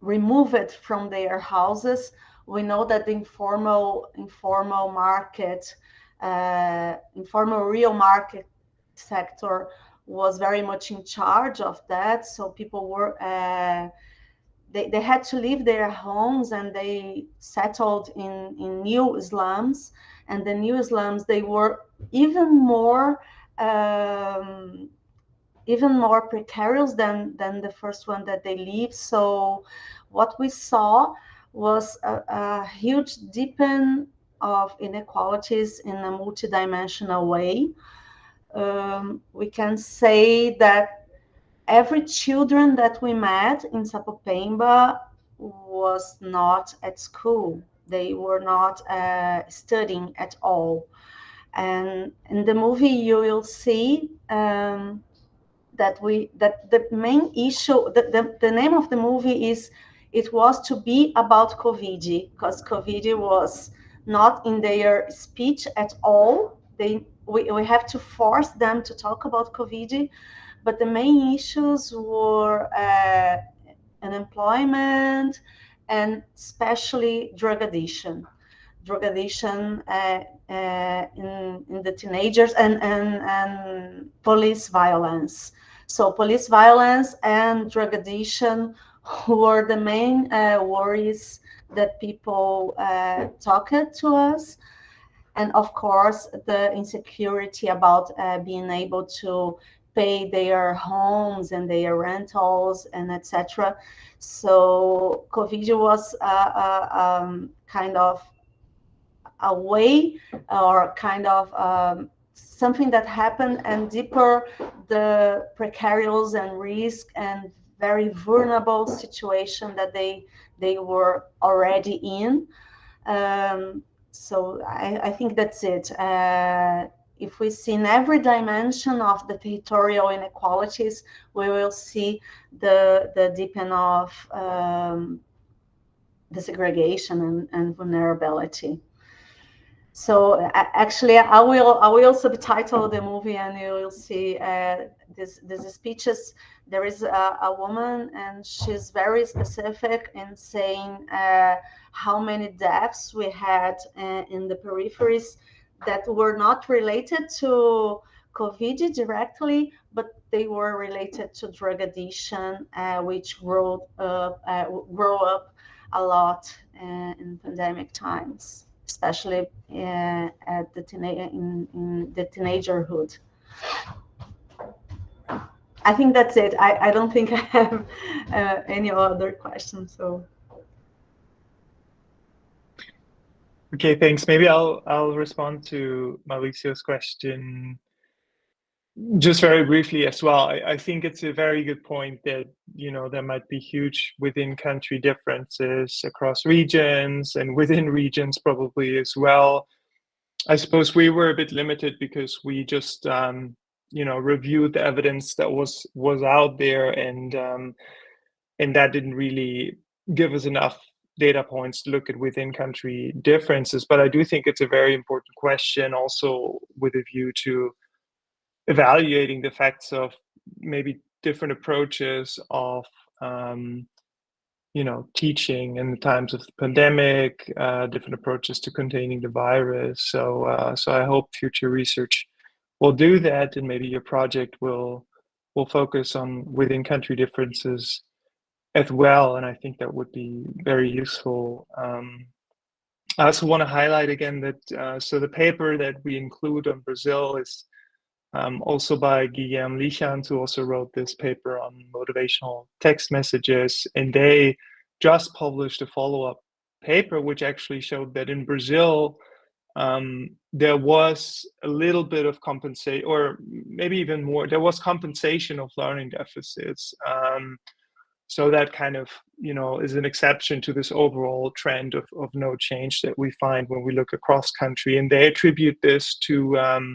S3: removed from their houses. We know that the informal market, informal real market sector was very much in charge of that. So people were, they had to leave their homes and they settled in new slums. And the new slums, they were even more precarious than the first one that they lived. So what we saw was a huge deepening of inequalities in a multidimensional way. We can say that every children that we met in Sapopemba was not at school. They were not studying at all. And in the movie, you will see that the main issue, the name of the movie is, it was to be about COVID, because COVID was not in their speech at all. We have to force them to talk about COVID, but the main issues were unemployment and especially drug addiction in the teenagers, and police violence. So police violence and drug addiction were the main worries that people talked to us. And of course, the insecurity about being able to pay their homes and their rentals and etc. So COVID was kind of a way, or kind of something that happened and deeper the precarious and risk and very vulnerable situation that they were already in. So I think that's it. If we see in every dimension of the territorial inequalities, we will see the deepening of the segregation and vulnerability. So actually, I will subtitle the movie, and you will see these speeches. There is a woman, and she's very specific in saying how many deaths we had in the peripheries that were not related to COVID directly, but they were related to drug addiction, which grew up a lot in pandemic times, especially at the in the teenagerhood. I think that's it. I don't think I have any other questions. So.
S5: Okay, thanks. Maybe I'll respond to Mauricio's question just very briefly as well. I think it's a very good point that, you know, there might be huge within country differences across regions and within regions probably as well. I suppose we were a bit limited because we just reviewed the evidence that was out there, and that didn't really give us enough data points to look at within country differences. But I do think it's a very important question, also with a view to evaluating the effects of maybe different approaches of teaching in the times of the pandemic, different approaches to containing the virus. So I hope future research will do that, and maybe your project will focus on within country differences as well. And I think that would be very useful. I also want to highlight again that so the paper that we include on Brazil is also by Guilherme Lichans, who also wrote this paper on motivational text messages, and they just published a follow-up paper which actually showed that in Brazil there was a little bit of compensation, or maybe even more, there was compensation of learning deficits. So that kind of is an exception to this overall trend of no change that we find when we look across country, and they attribute this to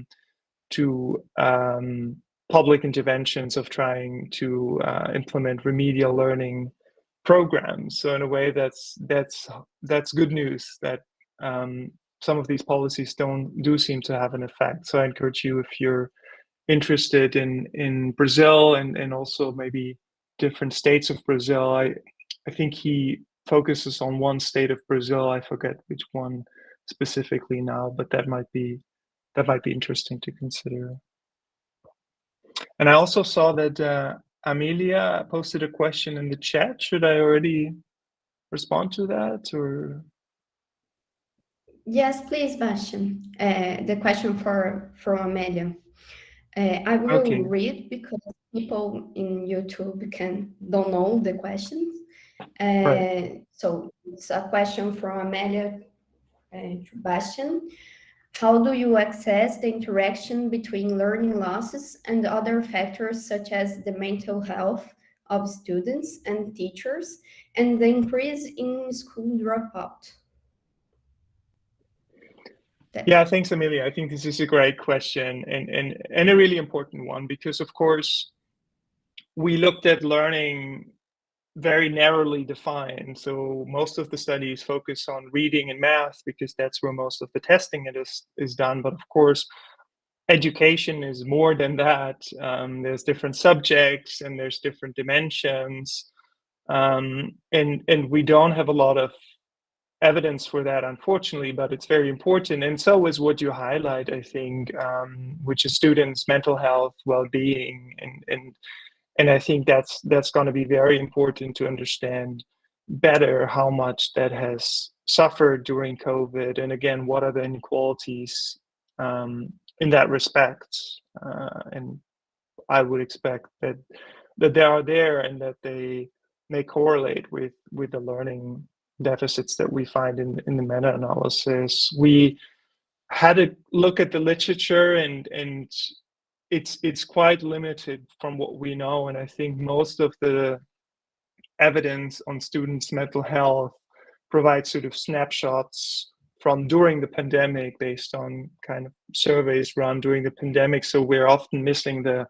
S5: public interventions of trying to implement remedial learning programs. So in a way, that's good news that some of these policies do seem to have an effect. So I encourage you, if you're interested in Brazil and also maybe different states of Brazil. I think he focuses on one state of Brazil. I forget which one specifically now, but that might be interesting to consider. And I also saw that Amelia posted a question in the chat. Should I already respond to that, or?
S6: Yes, please, Bastian. The question from Amelia. I will read because people in YouTube don't know the questions.
S5: Right.
S6: So it's a question from Amelia to Bastian. How do you assess the interaction between learning losses and other factors such as the mental health of students and teachers and the increase in school dropout?
S5: Yeah, thanks, Amelia. I think this is a great question and a really important one, because of course we looked at learning very narrowly defined. So most of the studies focus on reading and math because that's where most of the testing is done. But of course, education is more than that. There's different subjects and there's different dimensions. And we don't have a lot of evidence for that, unfortunately, but it's very important. And so is what you highlight, I think, which is students' mental health, well-being, and I think that's going to be very important to understand better how much that has suffered during COVID, and again, what are the inequalities in that respect. And I would expect that they are there and that they may correlate with the learning deficits that we find in the meta-analysis. We had a look at the literature, and it's quite limited from what we know, and I think most of the evidence on students' mental health provides sort of snapshots from during the pandemic based on kind of surveys run during the pandemic. So we're often missing the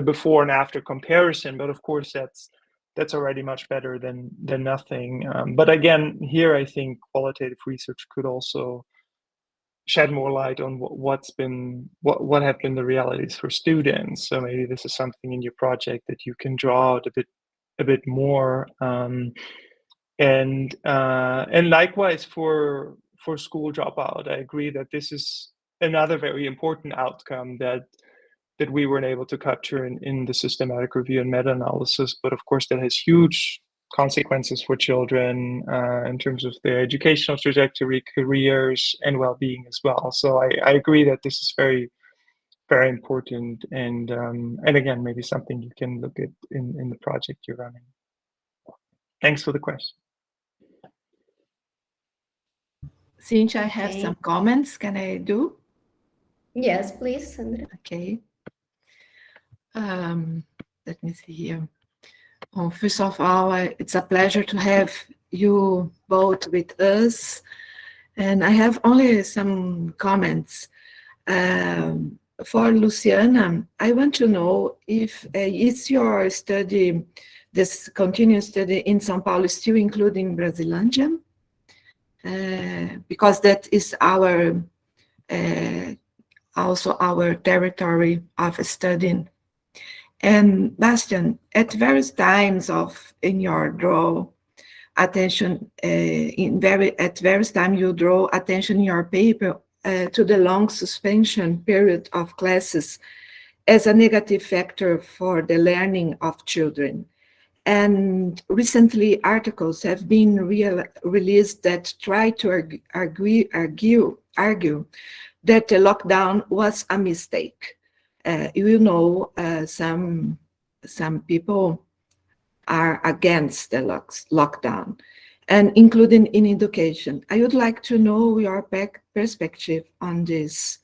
S5: before and after comparison, but of course that's already much better than nothing. But again, here I think qualitative research could also shed more light on what have been the realities for students. So maybe this is something in your project that you can draw out a bit more. And likewise for school dropout, I agree that this is another very important outcome that we weren't able to capture in the systematic review and meta-analysis. But of course, that has huge consequences for children in terms of their educational trajectory, careers, and well-being as well. So I agree that this is very, very important, and again, maybe something you can look at in the project you're running. Thanks for the question.
S4: Cynthia, I have some comments. Can I do?
S6: Yes, please, Sandra.
S4: Okay. Let me see here. First of all, it's a pleasure to have you both with us. And I have only some comments. For Luciana, I want to know if is your study, this continuous study in São Paulo, still including Brasilândia? Because that is our also our territory of studying. And Bastian, at various times in your draw attention, at various times you draw attention in your paper to the long suspension period of classes as a negative factor for the learning of children. And recently, articles have been released that try to argue that the lockdown was a mistake. You know, some people are against the lockdown, and including in education. I would like to know your perspective on this.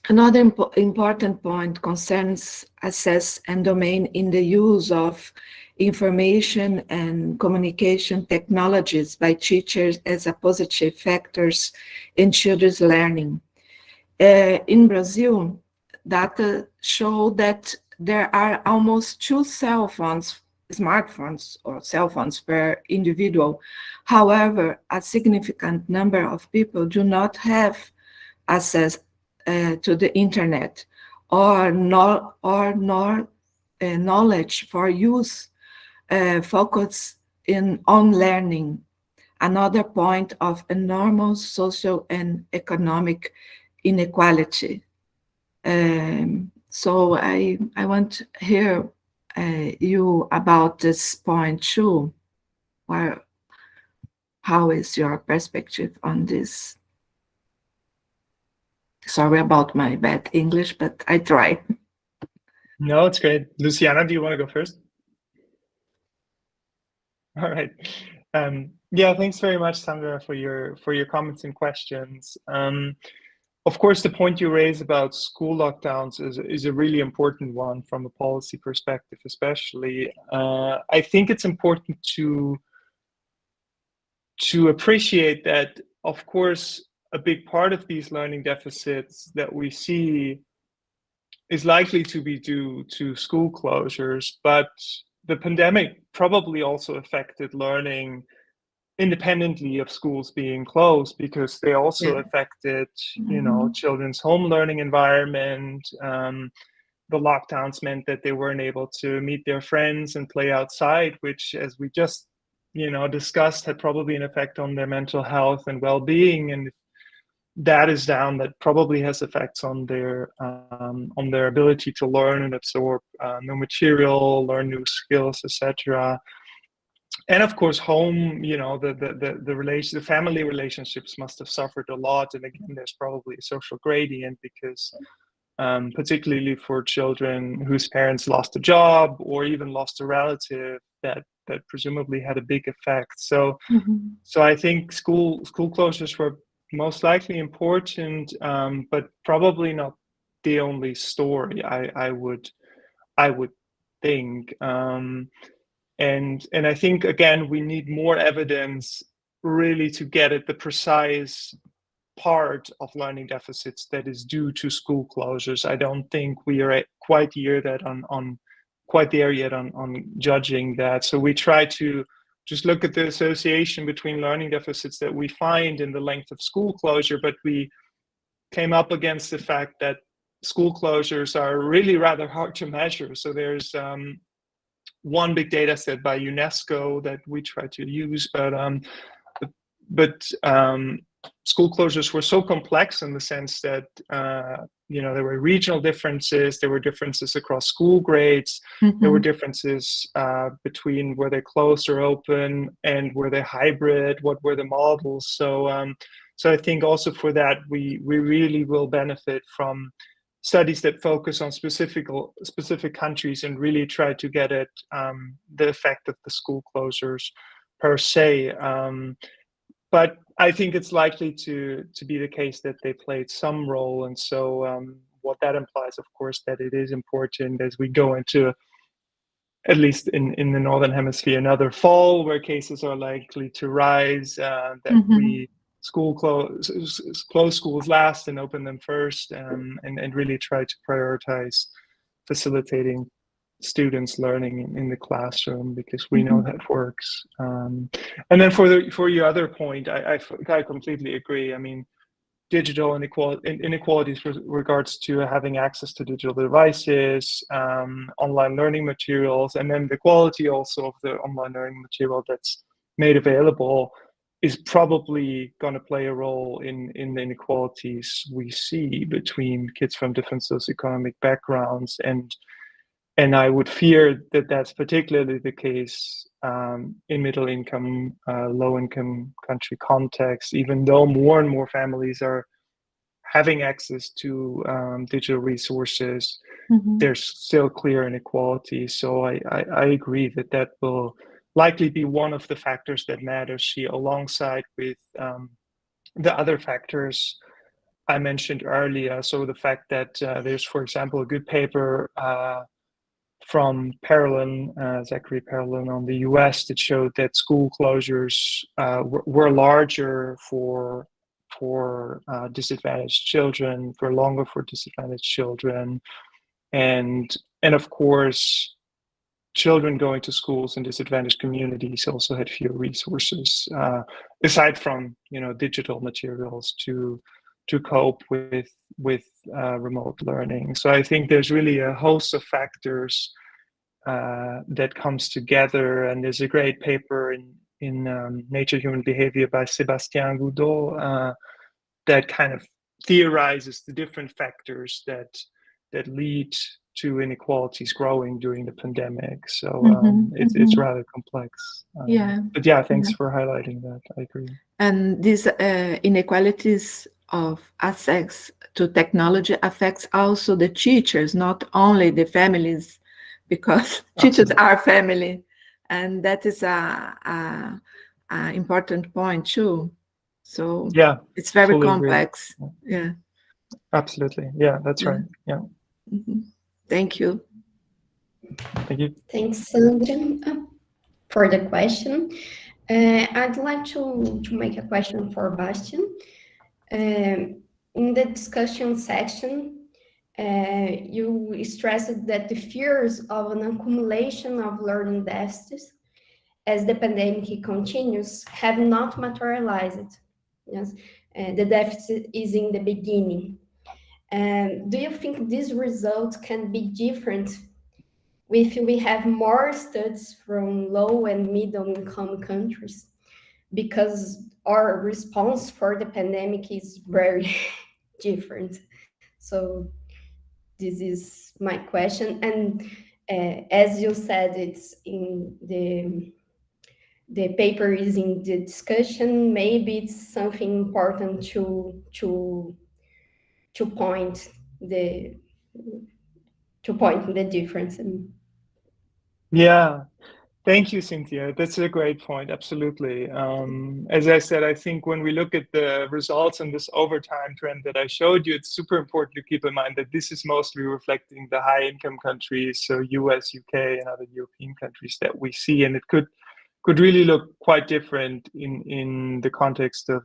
S4: Another important point concerns access and domain in the use of information and communication technologies by teachers as a positive factors in children's learning. In Brazil, data show that there are almost 2 smartphones or cell phones per individual. However, a significant number of people do not have access to the internet or knowledge for use focused on learning. Another point of enormous social and economic inequality. So I want to hear you about this point too. How is your perspective on this? Sorry about my bad English, but I try.
S5: No, it's great. Luciana, do you want to go first? All right. Yeah, thanks very much, Sandra, for your comments and questions. Of course, the point you raise about school lockdowns is a really important one from a policy perspective, especially. I think it's important to appreciate that, of course, a big part of these learning deficits that we see is likely to be due to school closures, but the pandemic probably also affected learning independently of schools being closed, because they also affected, you know, children's home learning environment. The lockdowns meant that they weren't able to meet their friends and play outside, which, as we just, you know, discussed, had probably an effect on their mental health and well-being. And that is down, that probably has effects on their ability to learn and absorb new material, learn new skills, etc. And of course, home, you know, the family relationships must have suffered a lot. And again, there's probably a social gradient, because particularly for children whose parents lost a job or even lost a relative, that presumably had a big effect. So so I think school closures were most likely important, but probably not the only story, I would think. And I think, again, we need more evidence really to get at the precise part of learning deficits that is due to school closures. I don't think we are quite there yet on judging that. So we try to just look at the association between learning deficits that we find in the length of school closure, but we came up against the fact that school closures are really rather hard to measure. So there's one big data set by UNESCO that we try to use, but school closures were so complex in the sense that you know, there were regional differences, there were differences across school grades, there were differences between were they closed or open, and were they hybrid, what were the models. So so I think also for that we really will benefit from studies that focus on specific countries and really try to get at the effect of the school closures per se. But I think it's likely to be the case that they played some role. And so what that implies, of course, that it is important as we go into at least in the Northern Hemisphere, another fall where cases are likely to rise, that we close schools last and open them first, and really try to prioritize facilitating students learning in the classroom, because we know that works. And then for your other point, I completely agree. I mean, digital inequalities with regards to having access to digital devices, online learning materials, and then the quality also of the online learning material that's made available is probably going to play a role in the inequalities we see between kids from different socioeconomic backgrounds. And I would fear that that's particularly the case in middle income, low income country contexts, even though more and more families are having access to digital resources, there's still clear inequality. So I agree that will likely be one of the factors that matters here, alongside with the other factors I mentioned earlier. So the fact that there's, for example, a good paper from Zachary Perlin on the US that showed that school closures were larger for disadvantaged children, for longer for disadvantaged children, and of course, children going to schools in disadvantaged communities also had fewer resources, aside from digital materials to cope with remote learning. So I think there's really a host of factors that comes together, and there's a great paper in Nature Human Behavior by Sébastien Goudot that kind of theorizes the different factors that lead to inequalities growing during the pandemic. So it's rather complex. But yeah, thanks for highlighting that. I agree.
S4: And these inequalities of access to technology affects also the teachers, not only the families, because teachers are family, and that is a important point too. So
S5: yeah,
S4: it's very complex. Yeah,
S5: absolutely. Yeah, that's right. Yeah.
S4: Thank you.
S5: Thank you.
S6: Thanks, Sandra, for the question. I'd like to make a question for Bastian. In the discussion section, you stressed that the fears of an accumulation of learning deficits as the pandemic continues have not materialized. Yes, the deficit is in the beginning. Do you think this result can be different if we have more studies from low and middle income countries? Because our response for the pandemic is very different. So this is my question. And as you said, it's in the paper is in the discussion. Maybe it's something important to point the difference.
S5: Yeah. Thank you, Cynthia. That's a great point. Absolutely. As I said, I think when we look at the results and this overtime trend that I showed you, it's super important to keep in mind that this is mostly reflecting the high income countries, so US, UK, and other European countries that we see. And it could really look quite different in the context of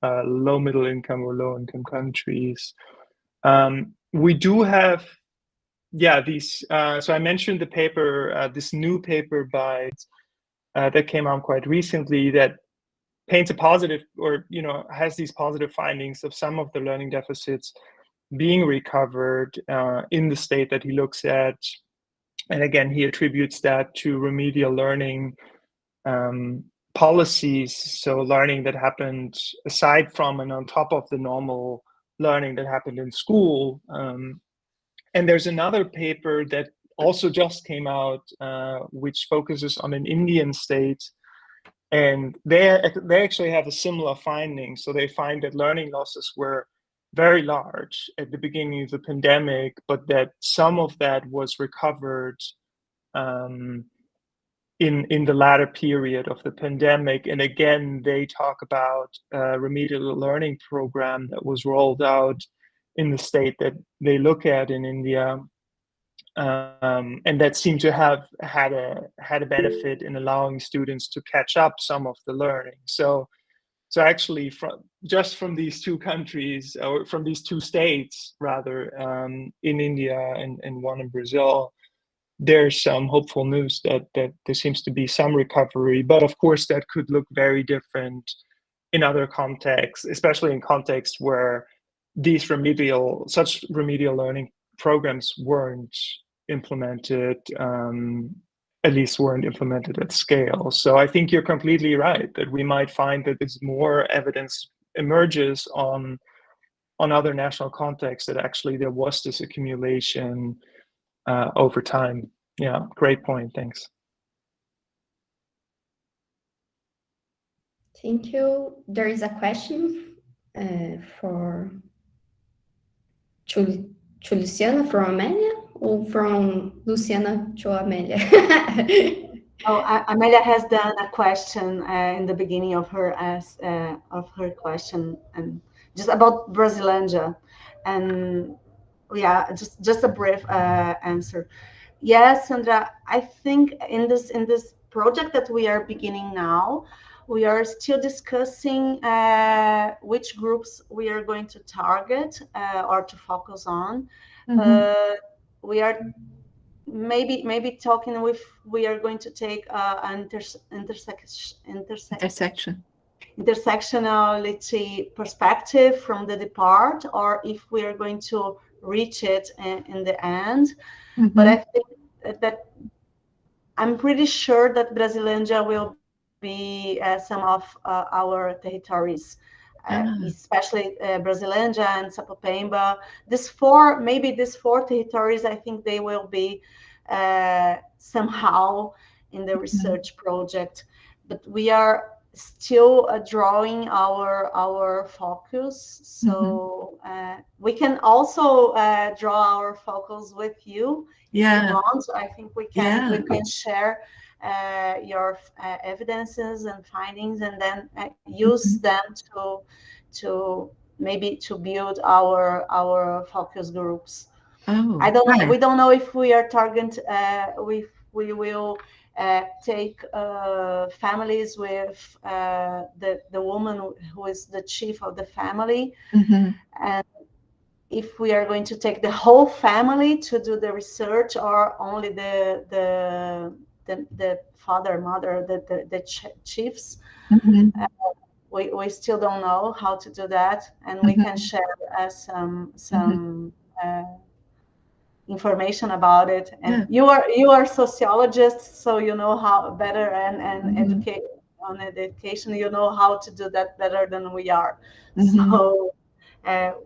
S5: low middle income or low income countries. We do have these. So I mentioned the paper, this new paper by that came out quite recently that paints a positive, or has these positive findings of some of the learning deficits being recovered in the state that he looks at. And again, he attributes that to remedial learning policies, so learning that happened aside from and on top of the normal learning that happened in school. And there's another paper that also just came out, which focuses on an Indian state, and they actually have a similar finding. So they find that learning losses were very large at the beginning of the pandemic, but that some of that was recovered in the latter period of the pandemic. And again, they talk about a remedial learning program that was rolled out in the state that they look at in India, and that seemed to have had a benefit in allowing students to catch up some of the learning. So actually, from these two countries, or from these two states rather, in India and one in Brazil, there's some hopeful news that there seems to be some recovery. But of course, that could look very different in other contexts, especially in contexts where such remedial learning programs weren't implemented, at least weren't implemented at scale. So I think you're completely right that we might find that there's more evidence emerges on other national contexts that actually there was this accumulation over time. Yeah, great point. Thanks.
S6: Thank you. There is a question for to Luciana from Amelia, or from Luciana to Amelia?
S3: Oh, Amelia has done a question in the beginning of her question, and just about Brasilândia, and yeah, just a brief answer. Yes, Sandra, I think in this project that we are beginning now, we are still discussing which groups we are going to target or to focus on. We are maybe talking with, we are going to take an intersectionality perspective from the depart, or if we are going to reach it in the end. But I think that I'm pretty sure that Brasilândia will be some of our territories, especially Brasilândia and Sapopemba. These four territories, I think they will be somehow in the research project. But we are still drawing our focus. So we can also draw our focus with you. If you want. I think we can share your evidences and findings, and then use them to maybe to build our focus groups. I don't know. We don't know if we are target. We will take families with the woman who is the chief of the family, and if we are going to take the whole family to do the research, or only the father, mother, the chiefs. We still don't know how to do that, and we can share some information about it. And you are sociologists, so you know how better, and education, you know how to do that better than we are. So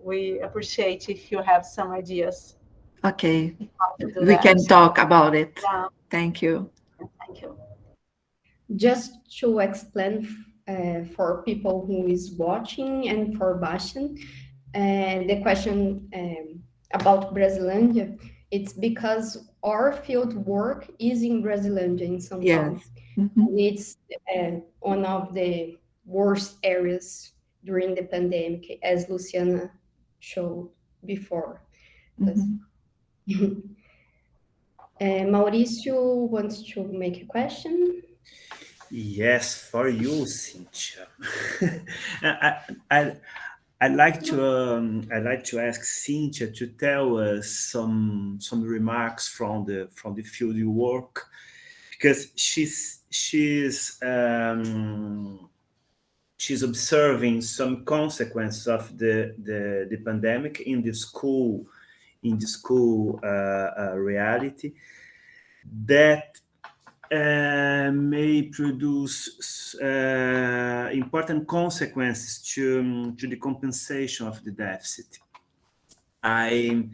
S3: we appreciate if you have some ideas.
S4: Okay, we can talk about it.
S3: Yeah.
S4: Thank you.
S3: Thank you.
S6: Just to explain for people who is watching and for Bastian, the question about Brasilândia, it's because our field work is in Brasilândia, in São Paulo. It's one of the worst areas during the pandemic, as Luciana showed before. Mauricio wants to make a question.
S2: Yes, for you, Cynthia. I'd like to ask Cynthia to tell us some remarks from the field you work, because she's observing some consequences of the pandemic in the school reality that may produce important consequences to the compensation of the deficit. There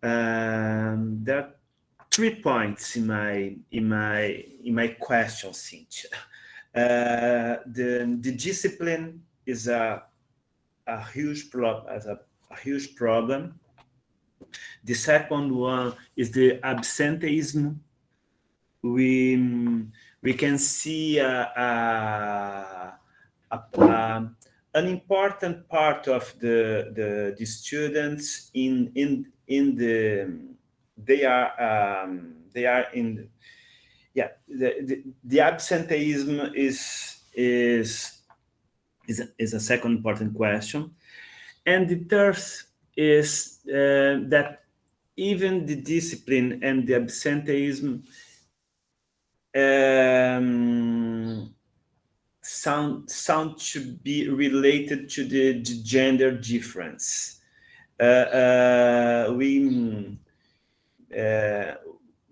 S2: are 3 points in my question, Cynthia. The discipline is a huge problem. The second one is the absenteeism. We can see an important part of the students in they are in, yeah, the absenteeism is a second important question. And the third is that even the discipline and the absenteeism sound to be related to the gender difference.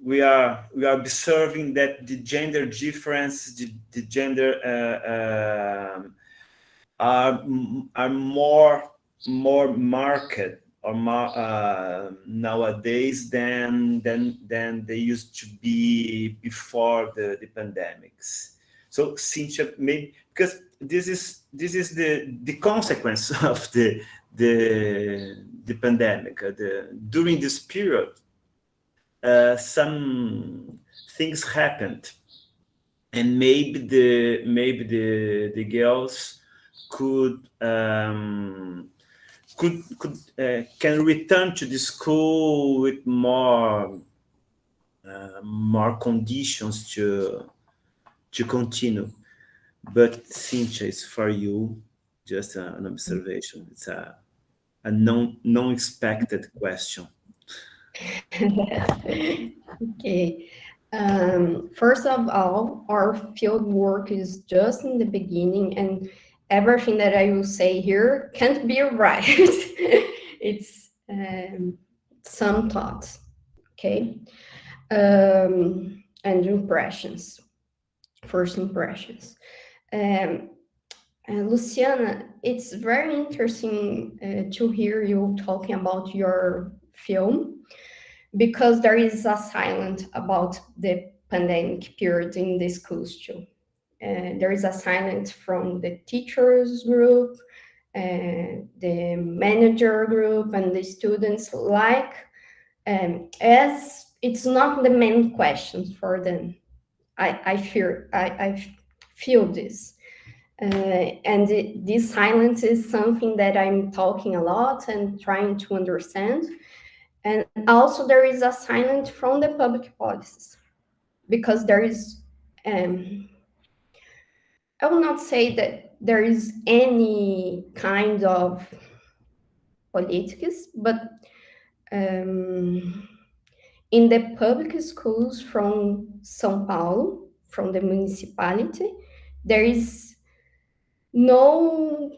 S2: We are observing that the gender difference, the gender are more marked or nowadays than they used to be before the pandemics. So Cynthia, maybe because this is the consequence of the pandemic. During this period, some things happened, and maybe the girls can return to the school with more conditions to continue. But Cynthia, it's for you, just an observation. It's a non-expected question.
S6: Okay. First of all, our field work is just in the beginning, and everything that I will say here can't be right. It's some thoughts, okay? And impressions, first impressions. And Luciana, it's very interesting to hear you talking about your film, because there is a silence about the pandemic period in the schools too. There is a silence from the teachers group, the manager group, and the students, like, as it's not the main question for them. I feel this. And this silence is something that I'm talking a lot and trying to understand. And also there is a silence from the public policies, because there is, I will not say that there is any kind of políticas, but in the public schools from São Paulo, from the municipality, there is no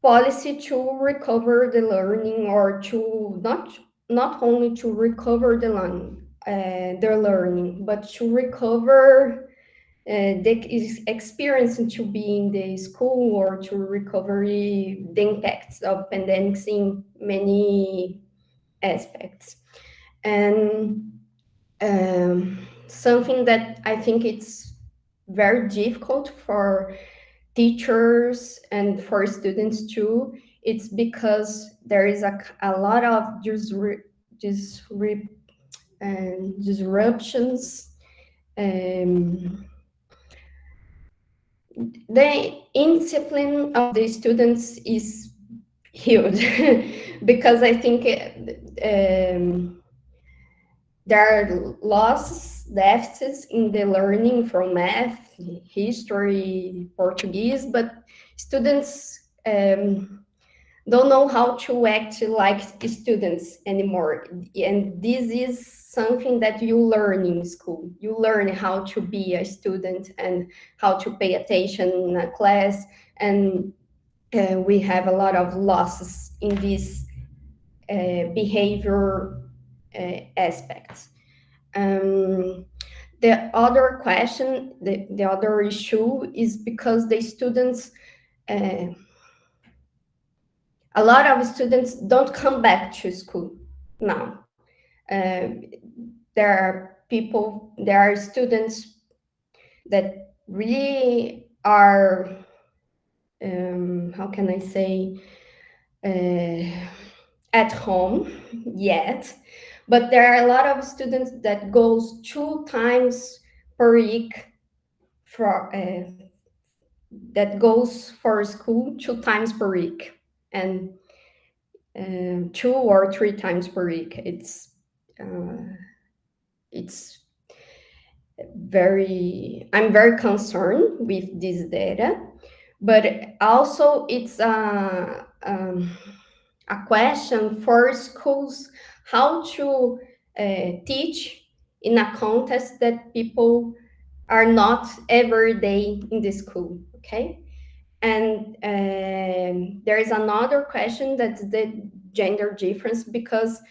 S6: policy to recover the learning, or to not only to recover the their learning, but to recover the experience to be in the school, or to recover the impacts of pandemics in many aspects. And something that I think it's very difficult for teachers and for students too, it's because there is a lot of disruptions. The indiscipline of the students is huge, because I think there are losses, deficits in the learning from math, history, Portuguese, but students don't know how to act like students anymore. And this is something that you learn in school. You learn how to be a student and how to pay attention in a class. And we have a lot of losses in this behavior aspects. The other question, the other issue is because the students, a lot of students don't come back to school now. There are students that really are, how can I say, at home yet, but there are a lot of students that goes 2 times per week that goes for school 2 times per week, and 2 or 3 times per week. It's it's I'm very concerned with this data, but also it's a question for schools how to teach in a context that people are not every day in the school, okay? And there is another question, that's the gender difference, because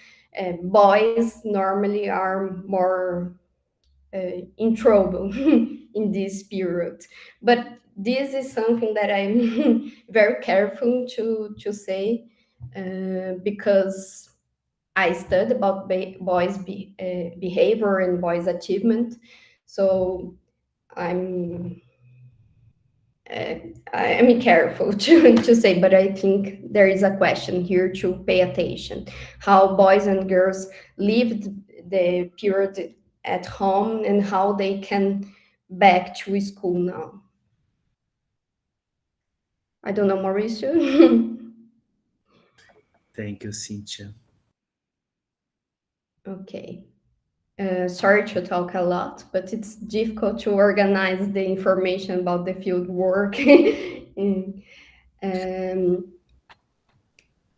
S6: boys normally are more in trouble in this period. But this is something that I'm very careful to say, because I studied about boys' behavior and boys' achievement. So I'm careful to say, but I think there is a question here to pay attention. How boys and girls lived the period at home and how they can back to school now. I don't know, Mauricio.
S2: Thank you, Cynthia.
S6: Okay. Sorry to talk a lot, but it's difficult to organize the information about the field work. Any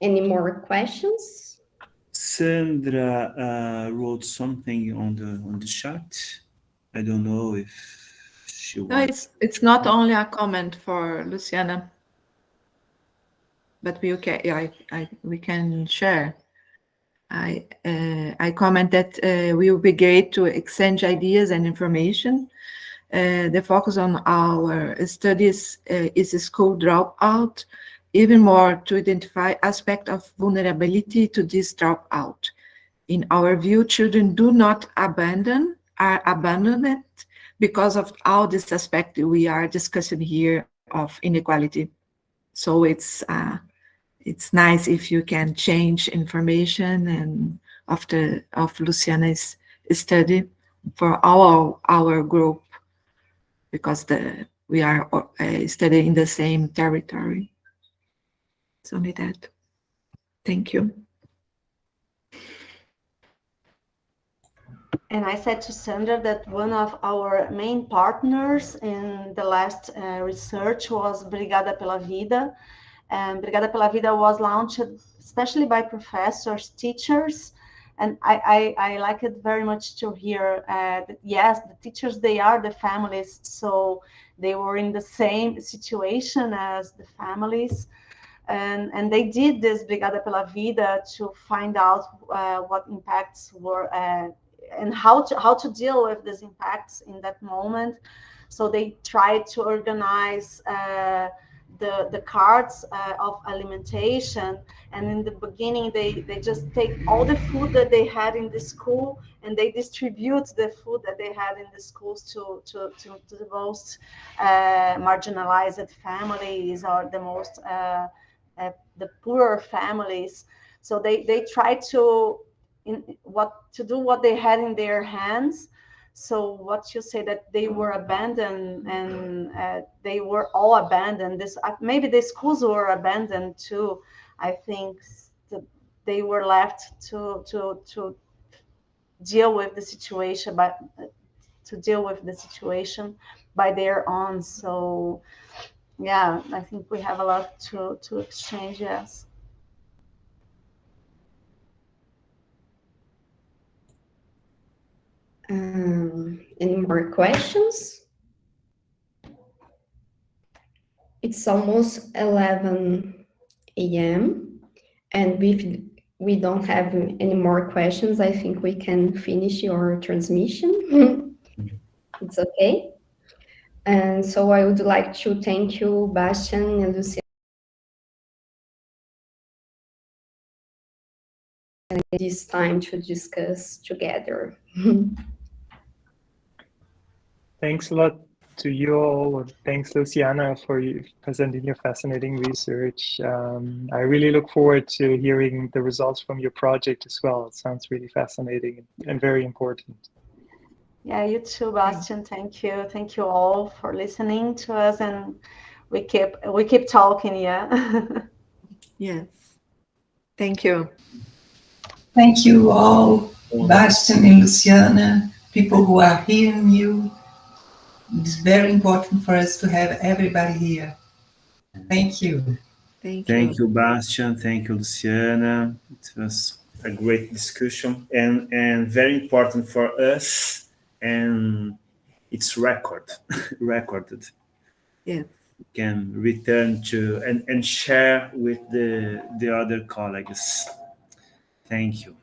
S6: more questions?
S2: Sandra wrote something on the chat. I don't know if she
S4: No, it's not only a comment for Luciana, but we can share. I comment that we will be great to exchange ideas and information. The focus on our studies is school dropout, even more to identify aspects of vulnerability to this dropout. In our view, children do not are abandoned because of all this aspect we are discussing here of inequality. So it's nice if you can change information and of Luciana's study for our group, because we are studying in the same territory. It's only that. Thank you.
S3: And I said to Sandra that one of our main partners in the last research was Brigada pela Vida. And Brigada pela Vida was launched especially by professors, teachers, and I like it very much to hear that, yes, the teachers, they are the families, so they were in the same situation as the families. And they did this Brigada pela Vida to find out what impacts were and how to deal with these impacts in that moment. So they tried to organize the cards of alimentation, and in the beginning they just take all the food that they had in the school and they distribute the food that they had in the schools to the most marginalized families or the most the poorer families. So they try to do what they had in their hands. So what you say that they were abandoned, and they were all abandoned. This maybe the schools were abandoned too. I think that they were left to deal with the situation, but to deal with the situation by their own. So yeah, I think we have a lot to exchange. Yes.
S6: Any more questions? It's almost 11 a.m. and we don't have any more questions. I think we can finish your transmission. It's okay. And so I would like to thank you, Bastian and Luciana, this time to discuss together.
S5: Thanks a lot to you all. Thanks, Luciana, for presenting your fascinating research. I really look forward to hearing the results from your project as well. It sounds really fascinating and very important.
S3: Yeah, you too, Bastian. Thank you. Thank you all for listening to us, and we keep talking. Yeah.
S4: Yes. Thank you.
S1: Thank you all. Bastian and Luciana, people who are hearing you. It's very important for us to have everybody here. Thank you.
S2: Thank you, Bastian. Thank you, Luciana. It was a great discussion and very important for us. And it's recorded.
S4: Yeah.
S2: We can return to and share with the other colleagues. Thank you.